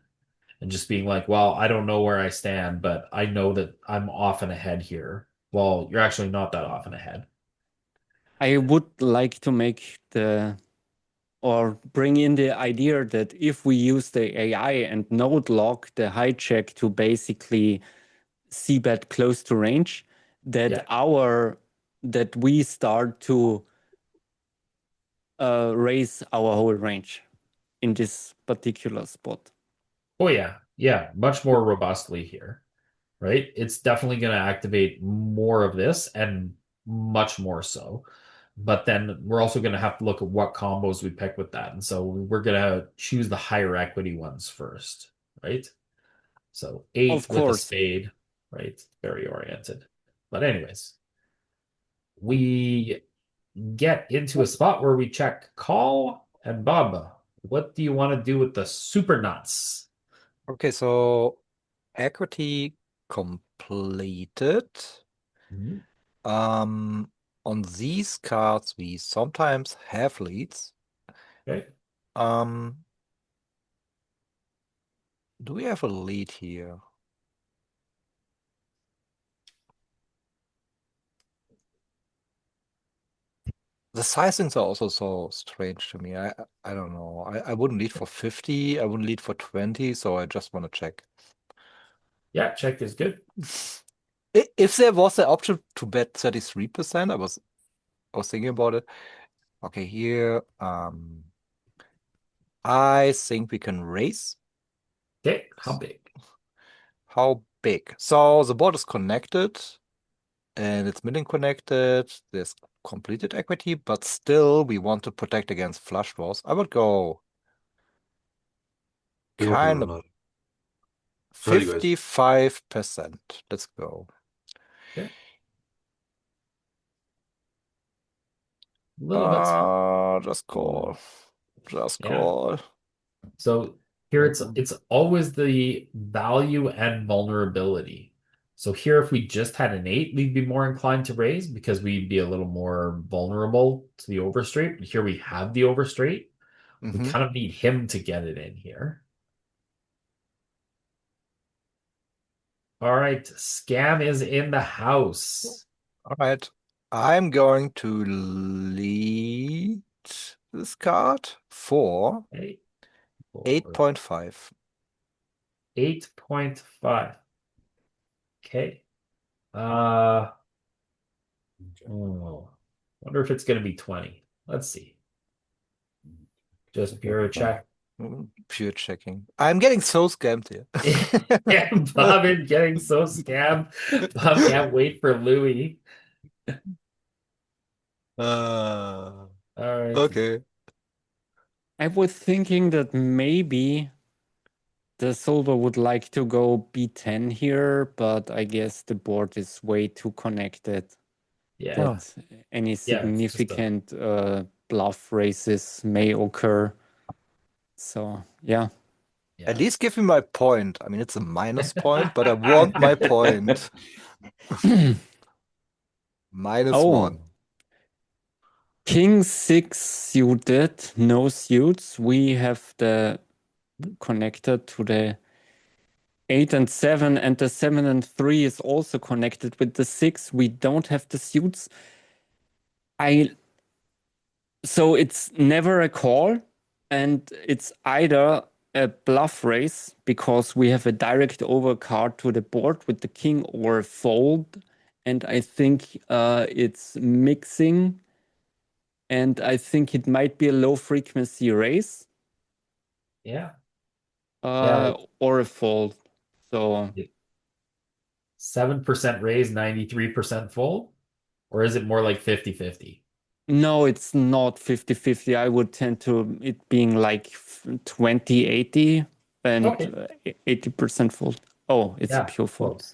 and just being like, well, I don't know where I stand, but I know that I'm often ahead here. Well, you're actually not that often ahead. I would like to make the or bring in the idea that if we use the AI and node lock the hijack to basically c-bet close to range, that Yeah. that we start to raise our whole range in this particular spot. Oh yeah, much more robustly here, right? It's definitely going to activate more of this and much more so. But then we're also going to have to look at what combos we pick with that. And so we're going to choose the higher equity ones first, right? So 8 Of with a course. spade, right? Very oriented. But anyways, we get into a spot where we check call. And Bob, what do you want to do with the super nuts? Okay, so equity completed. Mhm. On these cards, we sometimes have leads. Okay. Do we have a lead here? The sizings are also so strange to me. I don't know. I wouldn't lead for 50. I wouldn't lead for 20. So I just want to check. Yeah, check is good. If there was the option to bet 33%, I was thinking about it. Okay, here. I think we can raise. Okay, how big? How big? So the board is connected and it's milling connected. There's completed equity, but still we want to protect against flush draws. I would go You open kind or of not? Sorry, guys. 55%. Let's go. Okay. A little bit. Just call. Just Yeah. call. So here it's always the value and vulnerability. So here, if we just had an 8, we'd be more inclined to raise because we'd be a little more vulnerable to the overstraight. But here we have the overstraight. We kind of need him to get it in here. All right, scam is in the house. All right. I'm going to lead this card for Okay. 8.5. 8.5. Okay. Wonder if it's going to be 20. Let's see. Just pure check. Pure checking. I'm getting so scammed here. Yeah, Bob is getting so scammed. Bob can't wait for Louis. All right. Okay. I was thinking that maybe the solver would like to go b10 here, but I guess the board is way too connected. Yeah. That any Yeah, it's just a- significant bluff raises may occur. So, yeah. At least give me my point. I mean, it's a minus point, but I want my point. -1. King 6 suited, no suits. We have the connected to the 8 and 7, and the 7 and 3 is also connected with the 6. We don't have the suits. So it's never a call, and it's either a bluff raise because we have a direct overcard to the board with the king, or a fold. And I think it's mixing, and I think it might be a low frequency raise. Yeah. Or a fold. So 7% raise, 93% fold? Or is it more like 50-50? no, it's not 50-50. I would tend to it being like 20-80 and 80% fold. Oh, it's a pure fold.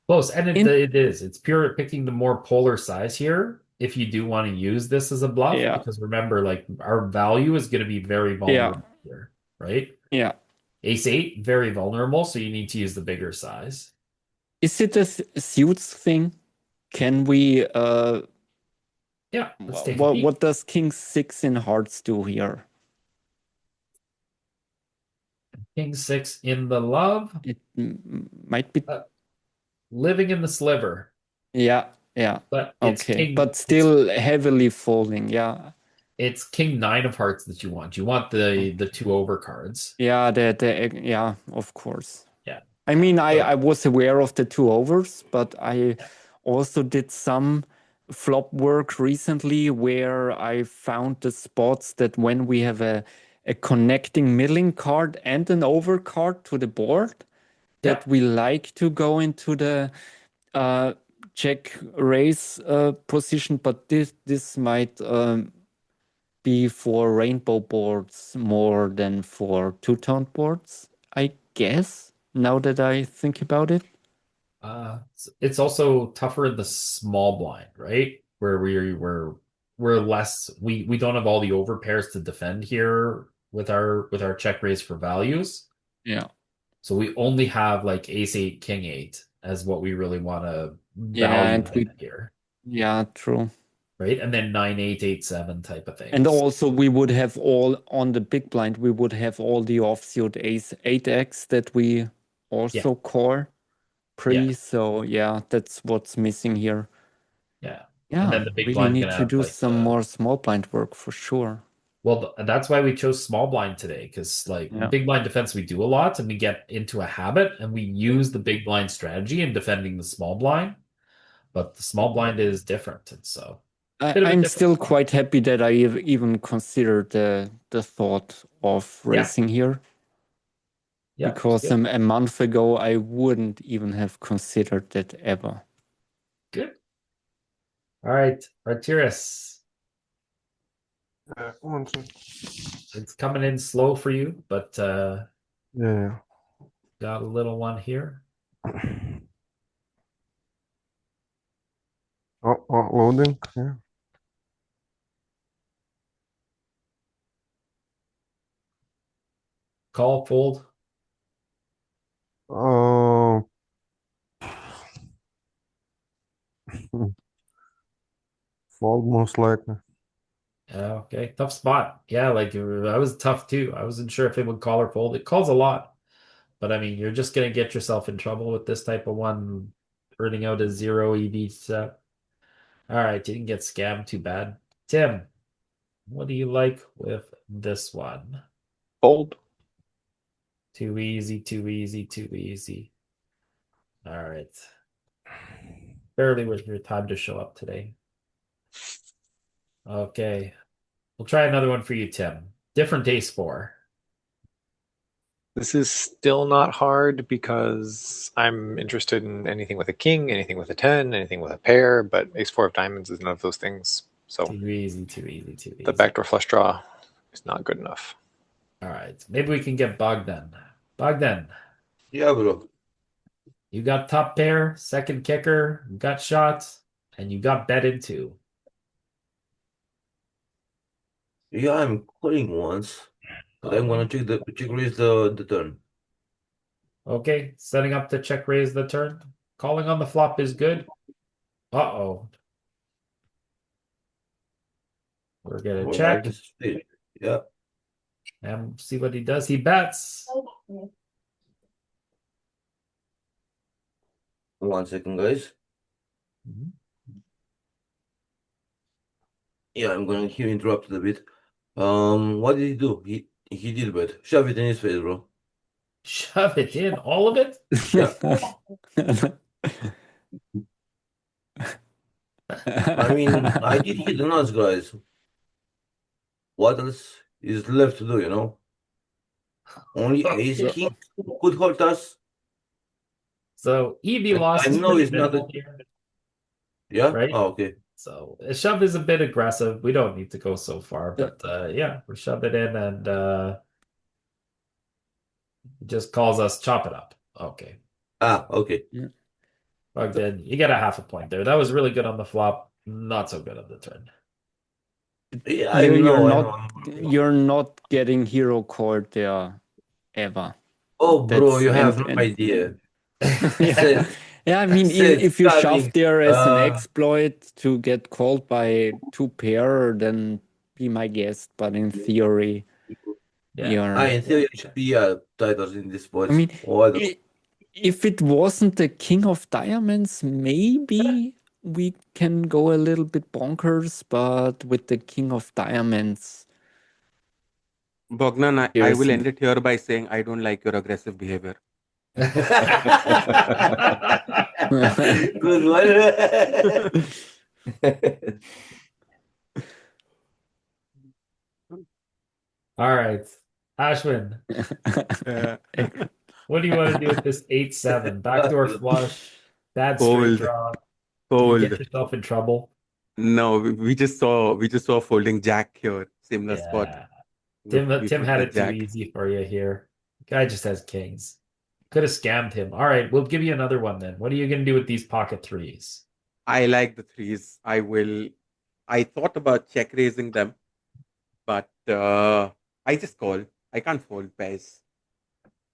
Close. And it is. It's pure picking the more polar size here if you do want to use this as a bluff. Yeah. Because remember, like our value is going to be very vulnerable here, right? Yeah. Ace 8, very vulnerable, so you need to use the bigger size. Is it a suits thing? Can we yeah, let's take a peek. What does King 6 in hearts do here? King 6 in the love. It might be living in the sliver. Yeah. But it's okay. king, but still heavily folding. Yeah. It's king nine of hearts that you want. You want the two over cards. Yeah, yeah, of course. Yeah. I mean, So- I was aware of the two overs, but I also did some flop work recently where I found the spots that when we have a connecting middling card and an over card to the board, that we like to go into the check raise position, but this might be for rainbow boards more than for two-tone boards, I guess, now that I think about it. It's also tougher in the small blind, right? Where we're less we don't have all the over pairs to defend here with our check raise for values. Yeah. So we only have like ace eight, king eight as what we really want to Yeah, value and we- in here. Yeah, true. Right? And then 9-8, 8-7 type of thing. And also we would have all on the big blind, we would have all the offsuit ace 8x that we also call pre. So yeah, that's what's missing here. Yeah. Yeah, And then the big really blind's need gonna to have, do like, some more small blind work for sure. Well, that's why we chose small blind today, because like Yeah. big blind defense, we do a lot and we get into a habit and we use the big blind strategy in defending the small blind. But the small blind is different. And so bit of a I'm different still spot. quite happy that I even considered the thought of racing here. Yeah, Because good. a month ago I wouldn't even have considered that ever. Good. All right, Artyrus. 1 sec. It's coming in slow for you, but Yeah. got a little one here. Oh, loading. Yeah. Call, fold. Fold most likely. Okay, tough spot. Yeah, like I was tough too. I wasn't sure if it would call or fold. It calls a lot, but I mean, you're just gonna get yourself in trouble with this type of one, earning out a 0 EV set. All right, didn't get scammed too bad. Tim, what do you like with this one? Fold. Too easy, too easy, too easy. All right. Barely worth your time to show up today. Okay. We'll try another one for you, Tim. Different ace four. This is still not hard because I'm interested in anything with a king, anything with a 10, anything with a pair, but ace four of diamonds is none of those things. So Too easy, too easy, too easy. the backdoor flush draw is not good enough. All right. Maybe we can get Bogdan. Bogdan, Yeah, bro. you got top pair, second kicker, gut shot, and you got bet into. Yeah, I'm calling once, but I'm gonna check raise the turn. Okay, setting up to check raise the turn. Calling on the flop is good. Uh-oh. We're gonna Well, check this is split. Yeah. and see what he does. He bets. 1 second, guys. Mhm. Yeah, I'm gonna hear interrupted a bit. What did he do? He did bet. Shove it in his face, bro. Shove it in, all of it? I mean, I did hit the nuts, guys. What else is left to do, you know? Only ace king could hurt us. So Evie lost. I is know pretty it's not minimal a- here. Yeah? Right? Oh, okay. So a shove is a bit aggressive. We don't need to go so far, Yeah. but yeah, we shove it in and it just calls us chop it up. Okay. Ah, okay. Bogdan, you get a half a point there. That was really good on the flop, not so good on the turn. Yeah, I know. You're not getting hero cord there ever. Oh, bro, you have no and- idea. Yeah. Yeah, I mean, said if you shove starting, there as an exploit to get called by two pair, then be my guest. But in theory, Yeah. In theory, it should be titles in this spot. I mean, Or I don't- if it wasn't the king of diamonds, maybe we can go a little bit bonkers, but with the king of diamonds, Bogdan, I will seriously. end it here by saying I don't like your aggressive behavior. Good one. All right. Ashwin, Uh, what do you want to do with this 8-7? Backdoor flush, bad straight Fold. draw. Do you get Fold. yourself in trouble? No, we just saw folding jack here, similar spot. Yeah. We Tim put had the it too jack. easy for you here. Guy just has kings. Could have scammed him. All right, we'll give you another one then. What are you going to do with these pocket threes? I like the threes. I thought about check raising them, but I just call. I can't fold pairs.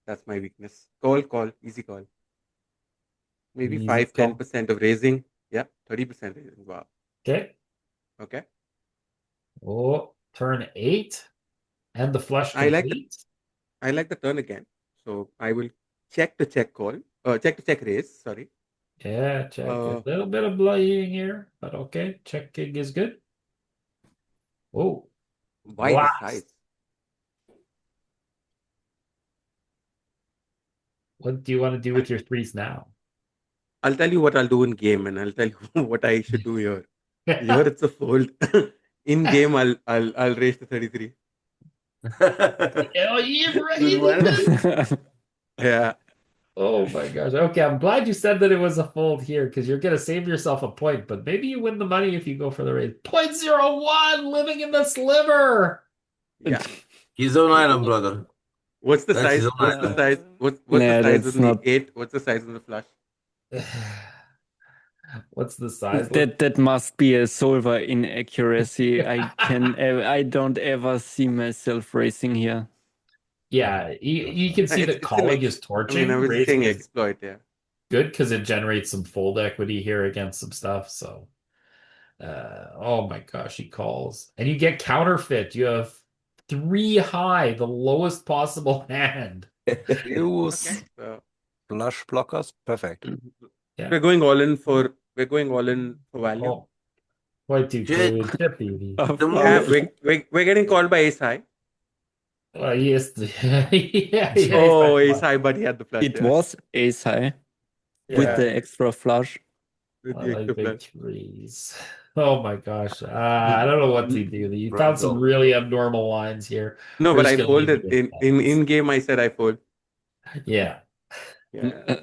That's my weakness. Call, easy call. Maybe Easy 5-10% of raising. Yeah, 30% raising. Wow. Okay. Okay. Oh, turn 8 and the flush I like complete. I like the turn again. So I will check to check call. Check to check raise. Sorry. Yeah, check. A little bit of bludgeoning here, but okay. Checking is good. Oh, Why the blast. size? What do you want to do with your threes now? I'll tell you what I'll do in game, and I'll tell you what I should do here. Here it's a fold. In game, I'll raise to 33. Oh, you've Good one. raised it. Yeah. Oh my gosh. Okay, I'm glad you said that it was a fold here because you're going to save yourself a point, but maybe you win the money if you go for the raise. 0.01 living in the sliver. Yeah. His own island, brother. What's the That's size? his own What's the island. size? What's Nah, the size that's in the not- 8? What's the size in the flush? What's the size? That must be a solver inaccuracy. I don't ever see myself racing here. Yeah, you can see It's- that it's calling an is I torching. mean, I was Raising saying is exploit, yeah. good because it generates some fold equity here against some stuff. So, oh my gosh, he calls. And you get counterfeit. You have 3 high, the lowest possible hand. Use Okay. So flush blockers. Perfect. Yeah. we're going all in for value. Oh, quite too Shit. good. Chip easy. Of The Yeah, course. we're getting called by ace high. Yes. Yeah, Oh, exactly. ace high, but he had the flush. It yeah. was ace high with Yeah. the extra flush. With I the like extra big flush. threes. Oh my gosh. I don't know what to do. You found some Bravo. really abnormal lines here. No, We're but just I gonna leave folded it at in game. I said I fold. Yeah. Yeah.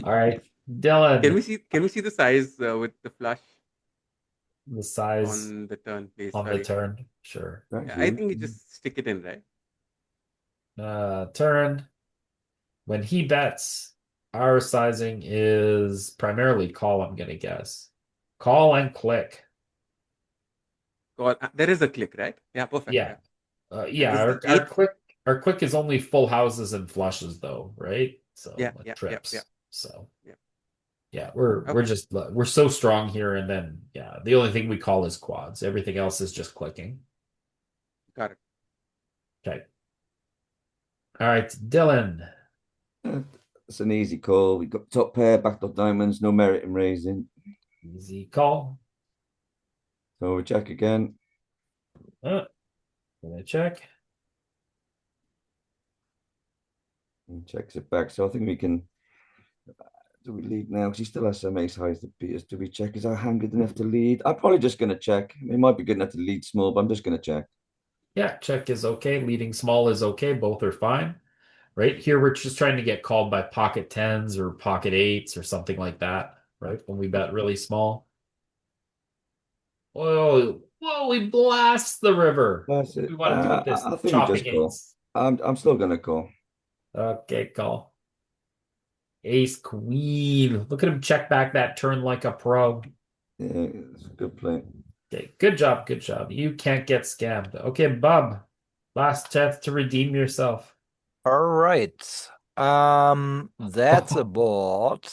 All right. Dylan, Can we see the size with the flush the size on the turn, please? on the Sorry. turn. Sure. Yeah, I think you just stick it in, right? Turn. When he bets, our sizing is primarily call, I'm gonna guess. Call and click. Call. There is a click, right? Yeah, perfect. Yeah. Yeah, This is our eight. our click is only full houses and flushes though, right? So Yeah, like yeah, trips. yeah. So Yeah. yeah, we're Okay. just we're so strong here, and then yeah, the only thing we call is quads. Everything else is just clicking. Got it. Okay. All right, Dylan. It's an easy call. We've got top pair, backdoor diamonds, no merit in raising. Easy call. So we check again. Gonna check. And checks it back. So I think we can. Do we lead now? Because he still has some ace highs that beat us. Do we check? Is our hand good enough to lead? I'm probably just going to check. It might be good enough to lead small, but I'm just going to check. Yeah, check is okay. Leading small is okay. Both are fine. Right here, we're just trying to get called by pocket tens or pocket eights or something like that. Right when we bet really small. Whoa, we blast the river. That's it. We want to do with this I think we chopping just call. eights. I'm still going to call. Okay, call. Ace queen. Look at him check back that turn like a pro. Yeah, it's a good play. Okay, good job, good job. You can't get scammed. Okay, Bub, last chance to redeem yourself. All right. That's a board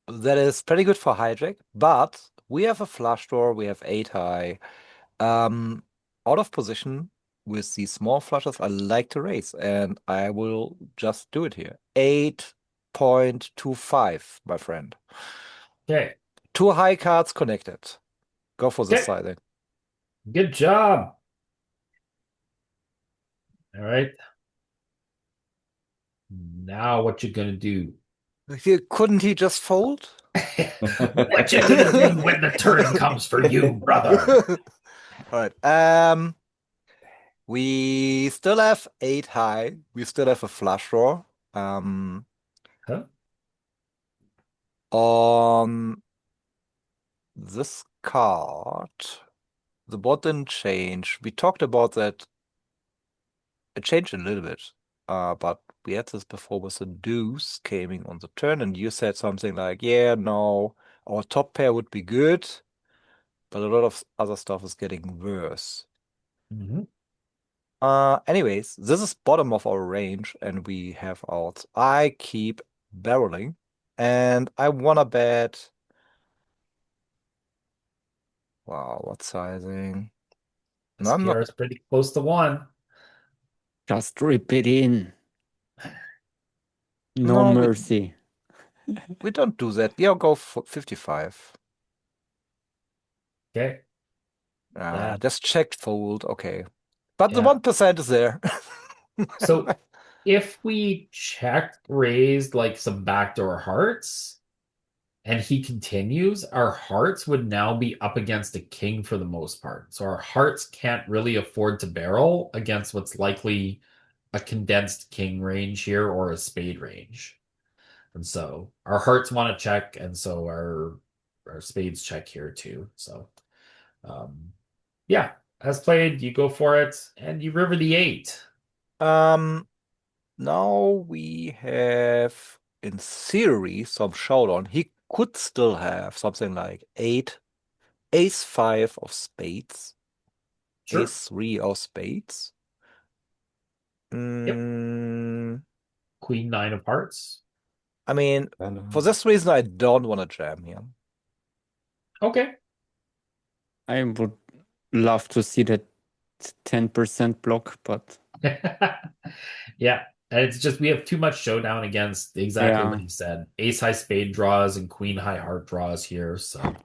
that is pretty good for hijack, but we have a flush draw, we have 8 high. Out of position with these small flushes, I like to raise, and I will just do it here. 8.25, my friend. Okay, 2 high cards connected. Go for the Okay. sizing. Good job. All right. Now what you gonna do? Couldn't he just fold? What you gonna do when the turn comes for you, brother? All right. We still have 8 high. We still have a flush draw. Huh? On this card, the board didn't change. We talked about that. It changed a little bit. But we had this before with the deuce coming on the turn, and you said something like, yeah, no, our top pair would be good, but a lot of other stuff is getting worse. Mhm. Anyways, this is bottom of our range, and we have outs. I keep barreling, and I wanna bet. Wow, what sizing? No, I'm not. SPR is pretty close to 1. Just rip it in. No No, mercy. we don't do that. Yeah, I'll go for 55. Okay. Yeah. Just checked fold. Okay, but the Yeah. 1% is there. So if we check raised like some backdoor hearts and he continues, our hearts would now be up against a king for the most part. So our hearts can't really afford to barrel against what's likely a condensed king range here or a spade range. And so our hearts want to check, and so our spades check here too. So yeah, as played, you go for it and you river the 8. Now we have, in theory, some showdown. He could still have something like 8, ace 5 of spades, Sure. ace 3 of spades. Queen 9 of hearts. I mean, for this reason, I don't want to jam here. Okay. I would love to see that 10% block, but Yeah. And it's just we have too much showdown against exactly what Yeah. you said. Ace high spade draws and queen high heart draws here. So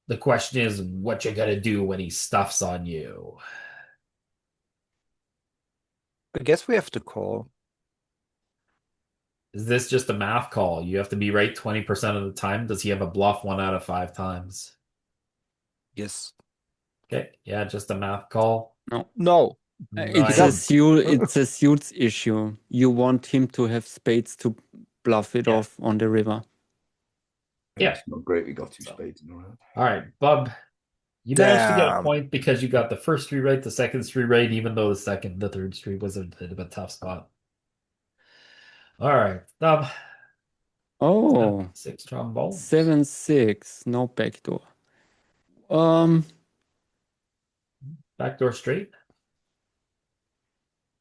the question is what you gotta do when he stuffs on you. I guess we have to call. Is this just a math call? You have to be right 20% of the time. Does he have a bluff 1 out of 5 times? Yes. Okay. Yeah, just a math call. no. No. It's Nine. a suits issue. You want him to have spades to bluff it Yeah. off on the river. Yeah. It's not great we got 2 spades in a row. All right, Bub. You managed to get a Damn. point because you got the first 3 right, the second 3 right, even though the third 3 was a bit of a tough spot. All right, Oh, 6 trombones. 7-6, no backdoor. Backdoor straight.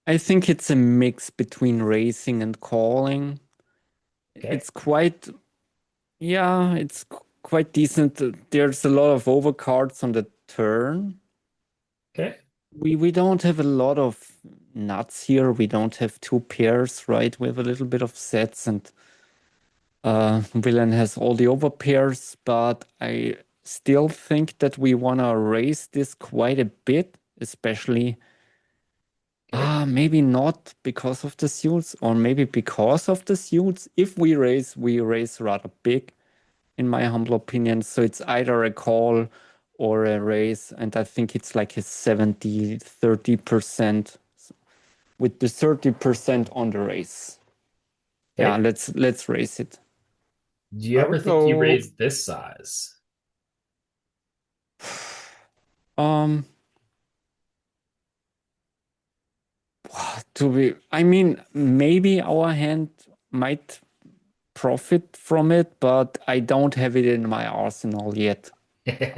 I think it's a mix between raising and calling. Okay. It's quite, yeah, it's quite decent. There's a lot of overcards on the turn. Okay. We don't have a lot of nuts here. We don't have 2 pairs, right? We have a little bit of sets, and Villain has all the overpairs, but I still think that we want to raise this quite a bit, especially maybe not because of the suits, or maybe because of the suits. If we raise rather big, in my humble opinion. So it's either a call or a raise, and I think it's like a 70-30%, with the 30% on the raise. Okay. Yeah, let's raise it. Do you ever think you raised this size? I mean, maybe our hand might profit from it, but I don't have it in my arsenal yet.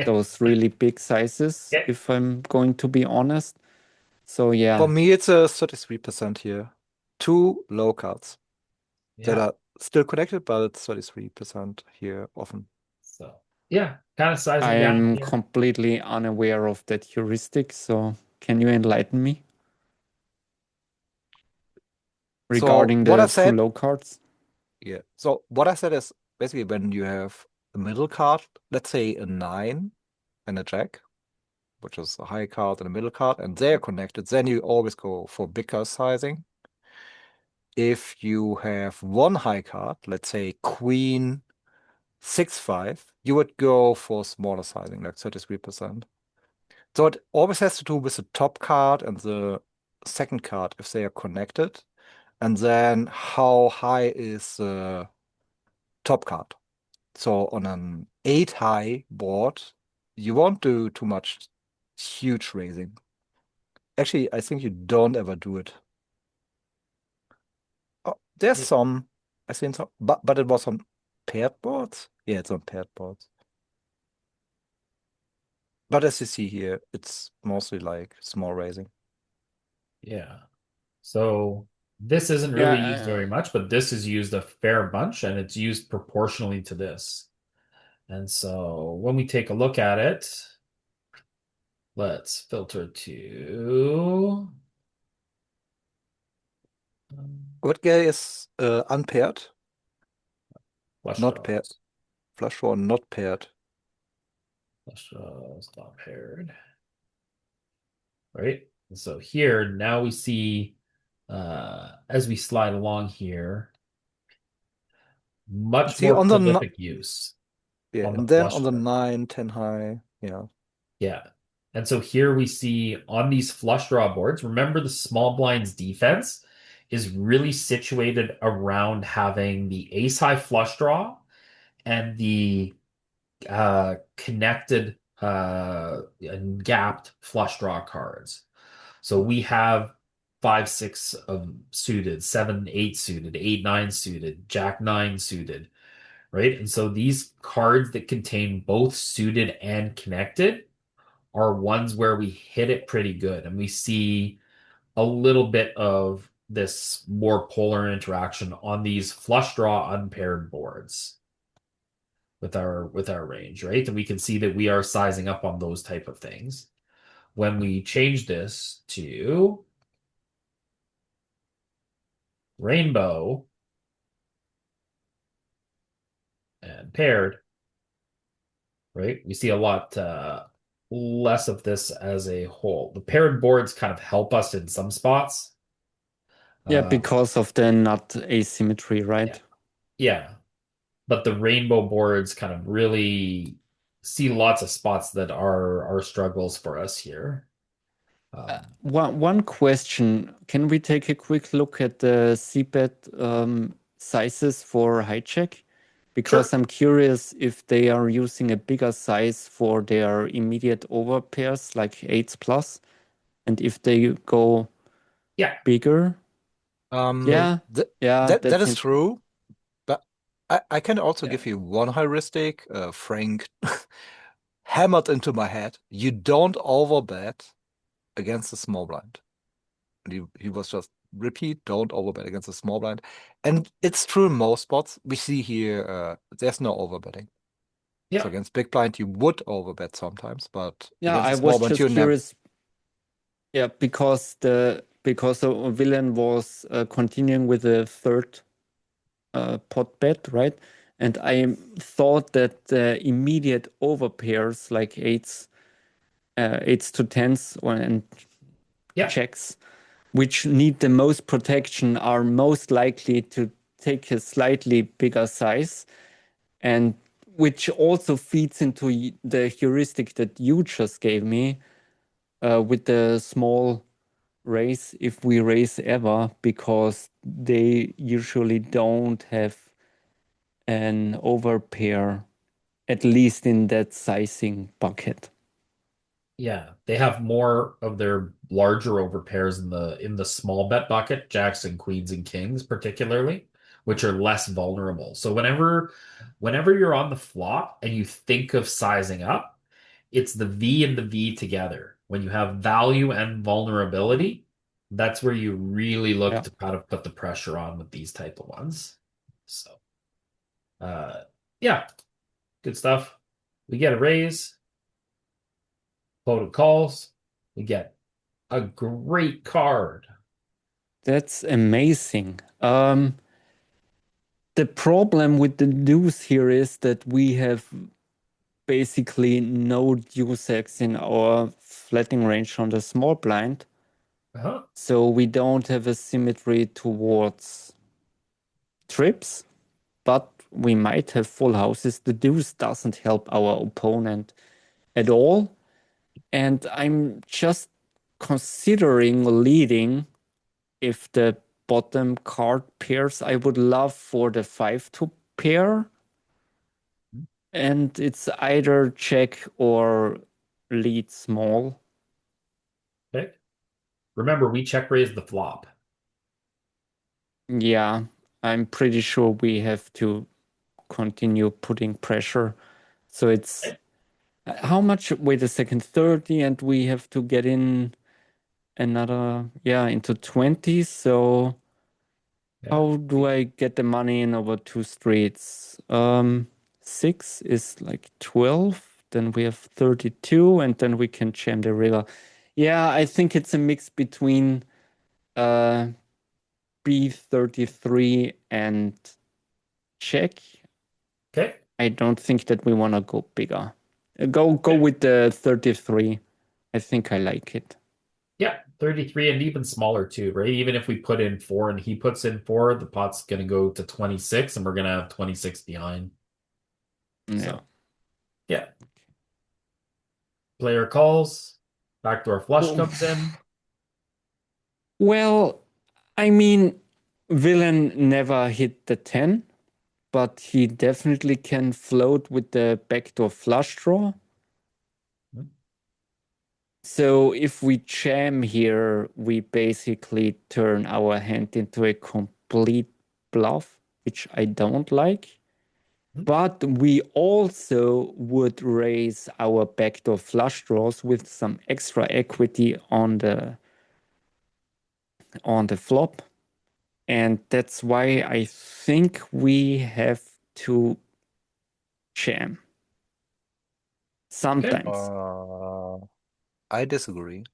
Those really big sizes, if I'm going to be honest. So yeah. For me, it's a 33% here. 2 low cards that are still connected, but it's 33% here often. So yeah, kind of sizing I down am here. completely unaware of that heuristic, so can you enlighten me regarding what I the 2 said- low cards? Yeah. So what I said is basically when you have a middle card, let's say a 9 and a jack, which is a high card and a middle card, and they're connected, then you always go for bigger sizing. If you have one high card, let's say queen 6-5, you would go for smaller sizing, like 33%. So it always has to do with the top card and the second card if they are connected, and then how high is the top card. So on an 8 high board, you won't do too much huge raising. Actually, I think you don't ever do it. Oh, there's some, I think so, but it was on paired boards. Yeah, it's on paired boards. But as you see here, it's mostly like small raising. Yeah. So this isn't really used very much, but this is used a fair bunch, and it's used proportionally to this. And so when we take a look at it, let's filter to What guy is unpaired? flush Not draws. paired. Flush draw, not paired. Flush draws, not paired. Right? And so here, now we see, as we slide along here, much See, more on the prolific use. Yeah, on the and then flush on the draw. 9, 10 high, yeah. Yeah. And so here we see on these flush draw boards, remember the small blinds defense is really situated around having the ace high flush draw and the connected and gapped flush draw cards. So we have 5, 6 of suited, 7, 8 suited, 8, 9 suited, Jack 9 suited, right? And so these cards that contain both suited and connected are ones where we hit it pretty good, and we see a little bit of this more polar interaction on these flush draw unpaired boards with our range, right? And we can see that we are sizing up on those type of things. When we change this to rainbow and paired, right? We see a lot less of this as a whole. The paired boards kind of help us in some spots. Yeah, because of the nut asymmetry, right? Yeah. But the rainbow boards kind of really see lots of spots that are struggles for us here. One question, can we take a quick look at the CBET sizes for hijack? Because I'm curious if they are using a bigger size for their immediate over pairs, like 8s plus, and if they go bigger. That that's is true. But I can also give you one heuristic. Frank hammered into my head. You don't overbet against the small blind. And he was just repeat, don't overbet against the small blind. And it's true in most spots. We see here there's no overbetting. Yeah. So against big blind you would overbet sometimes, but yeah, I was just curious. Yeah, because the villain was continuing with the third pot bet, right? And I thought that the immediate over pairs like 8s to 10s and checks, which need the most protection, are most likely to take a slightly bigger size, and which also feeds into the heuristic that you just gave me with the small raise, if we raise ever, because they usually don't have an overpair, at least in that sizing bucket. Yeah, they have more of their larger overpairs in the small bet bucket, jacks and queens and kings particularly, which are less vulnerable. So whenever you're on the flop and you think of sizing up, it's the V and the V together. When you have value and vulnerability, that's where you really look to kind of put the pressure on with these type of ones. So, yeah, good stuff. We get a raise. Voted calls. We get a great card. That's amazing. The problem with the deuce here is that we have basically no deuce X in our flatting range on the small blind. Uh-huh. So we don't have a symmetry towards trips, but we might have full houses. The deuce doesn't help our opponent at all. And I'm just considering leading if the bottom card pairs. I would love for the 5 to pair. And it's either check or lead small. Okay. Remember, we check raise the flop. Yeah, I'm pretty sure we have to continue putting pressure. So it's how much? Wait a second, 30, and we have to get in another, into 20. So how do I get the money in over 2 streets? 6 is like 12. Then we have 32, and then we can jam the river. Yeah, I think it's a mix between B33 and check. Okay. I don't think that we want to go bigger. Go with the 33. I think I like it. Yeah, 33 and even smaller too, right? Even if we put in 4 and he puts in 4, the pot's going to go to 26 and we're going to have 26 behind. Yeah. So, yeah. Player calls, backdoor flush comes in. Well, I mean, villain never hit the 10, but he definitely can float with the backdoor flush draw. So if we jam here, we basically turn our hand into a complete bluff, which I don't like. But we also would raise our backdoor flush draws with some extra equity on the flop. And that's why I think we have to jam. Sometimes. I disagree.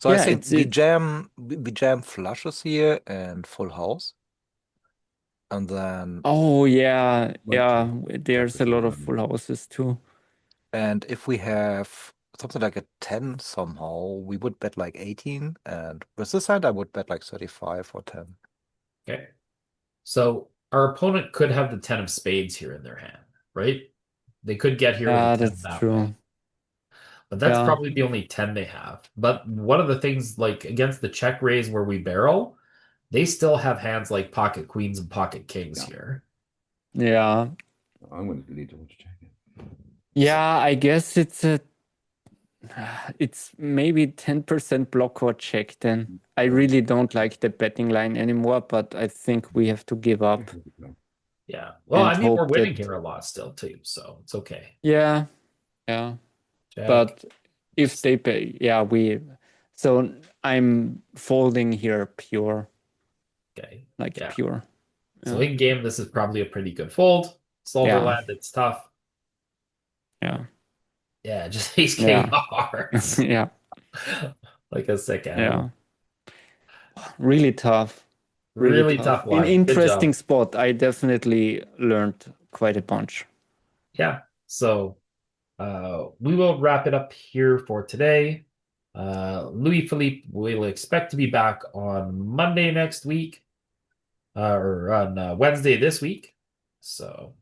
So I think we jam flushes here and full house. And then there's a lot of full houses too. And if we have something like a 10 somehow, we would bet like 18, and with this hand I would bet like 35 or 10. Okay. So our opponent could have the 10 of spades here in their hand, right? They could get here with a 10 that's that true. way. But that's probably the only 10 they have. But one of the things, like against the check raise where we barrel, they still have hands like pocket queens and pocket kings here. Yeah. I'm going to lead towards checking. Yeah, I guess it's maybe 10% block or check then. I really don't like the betting line anymore, but I think we have to give up. Yeah. Well, And I mean, we're hope winning that- here a lot still too, so it's okay. Yeah. Check. But if they pay, so I'm folding here pure, Okay. like Yeah. pure. So in game, this is probably a pretty good fold. Solver land, it's tough. Yeah. Yeah, just ace king hearts. Yeah. Like a sick animal. Yeah. Really tough. Really tough An one. Good interesting job. spot. I definitely learned quite a bunch. Yeah. So we will wrap it up here for today. Louis Philippe will expect to be back on Monday next week, or on Wednesday this week. So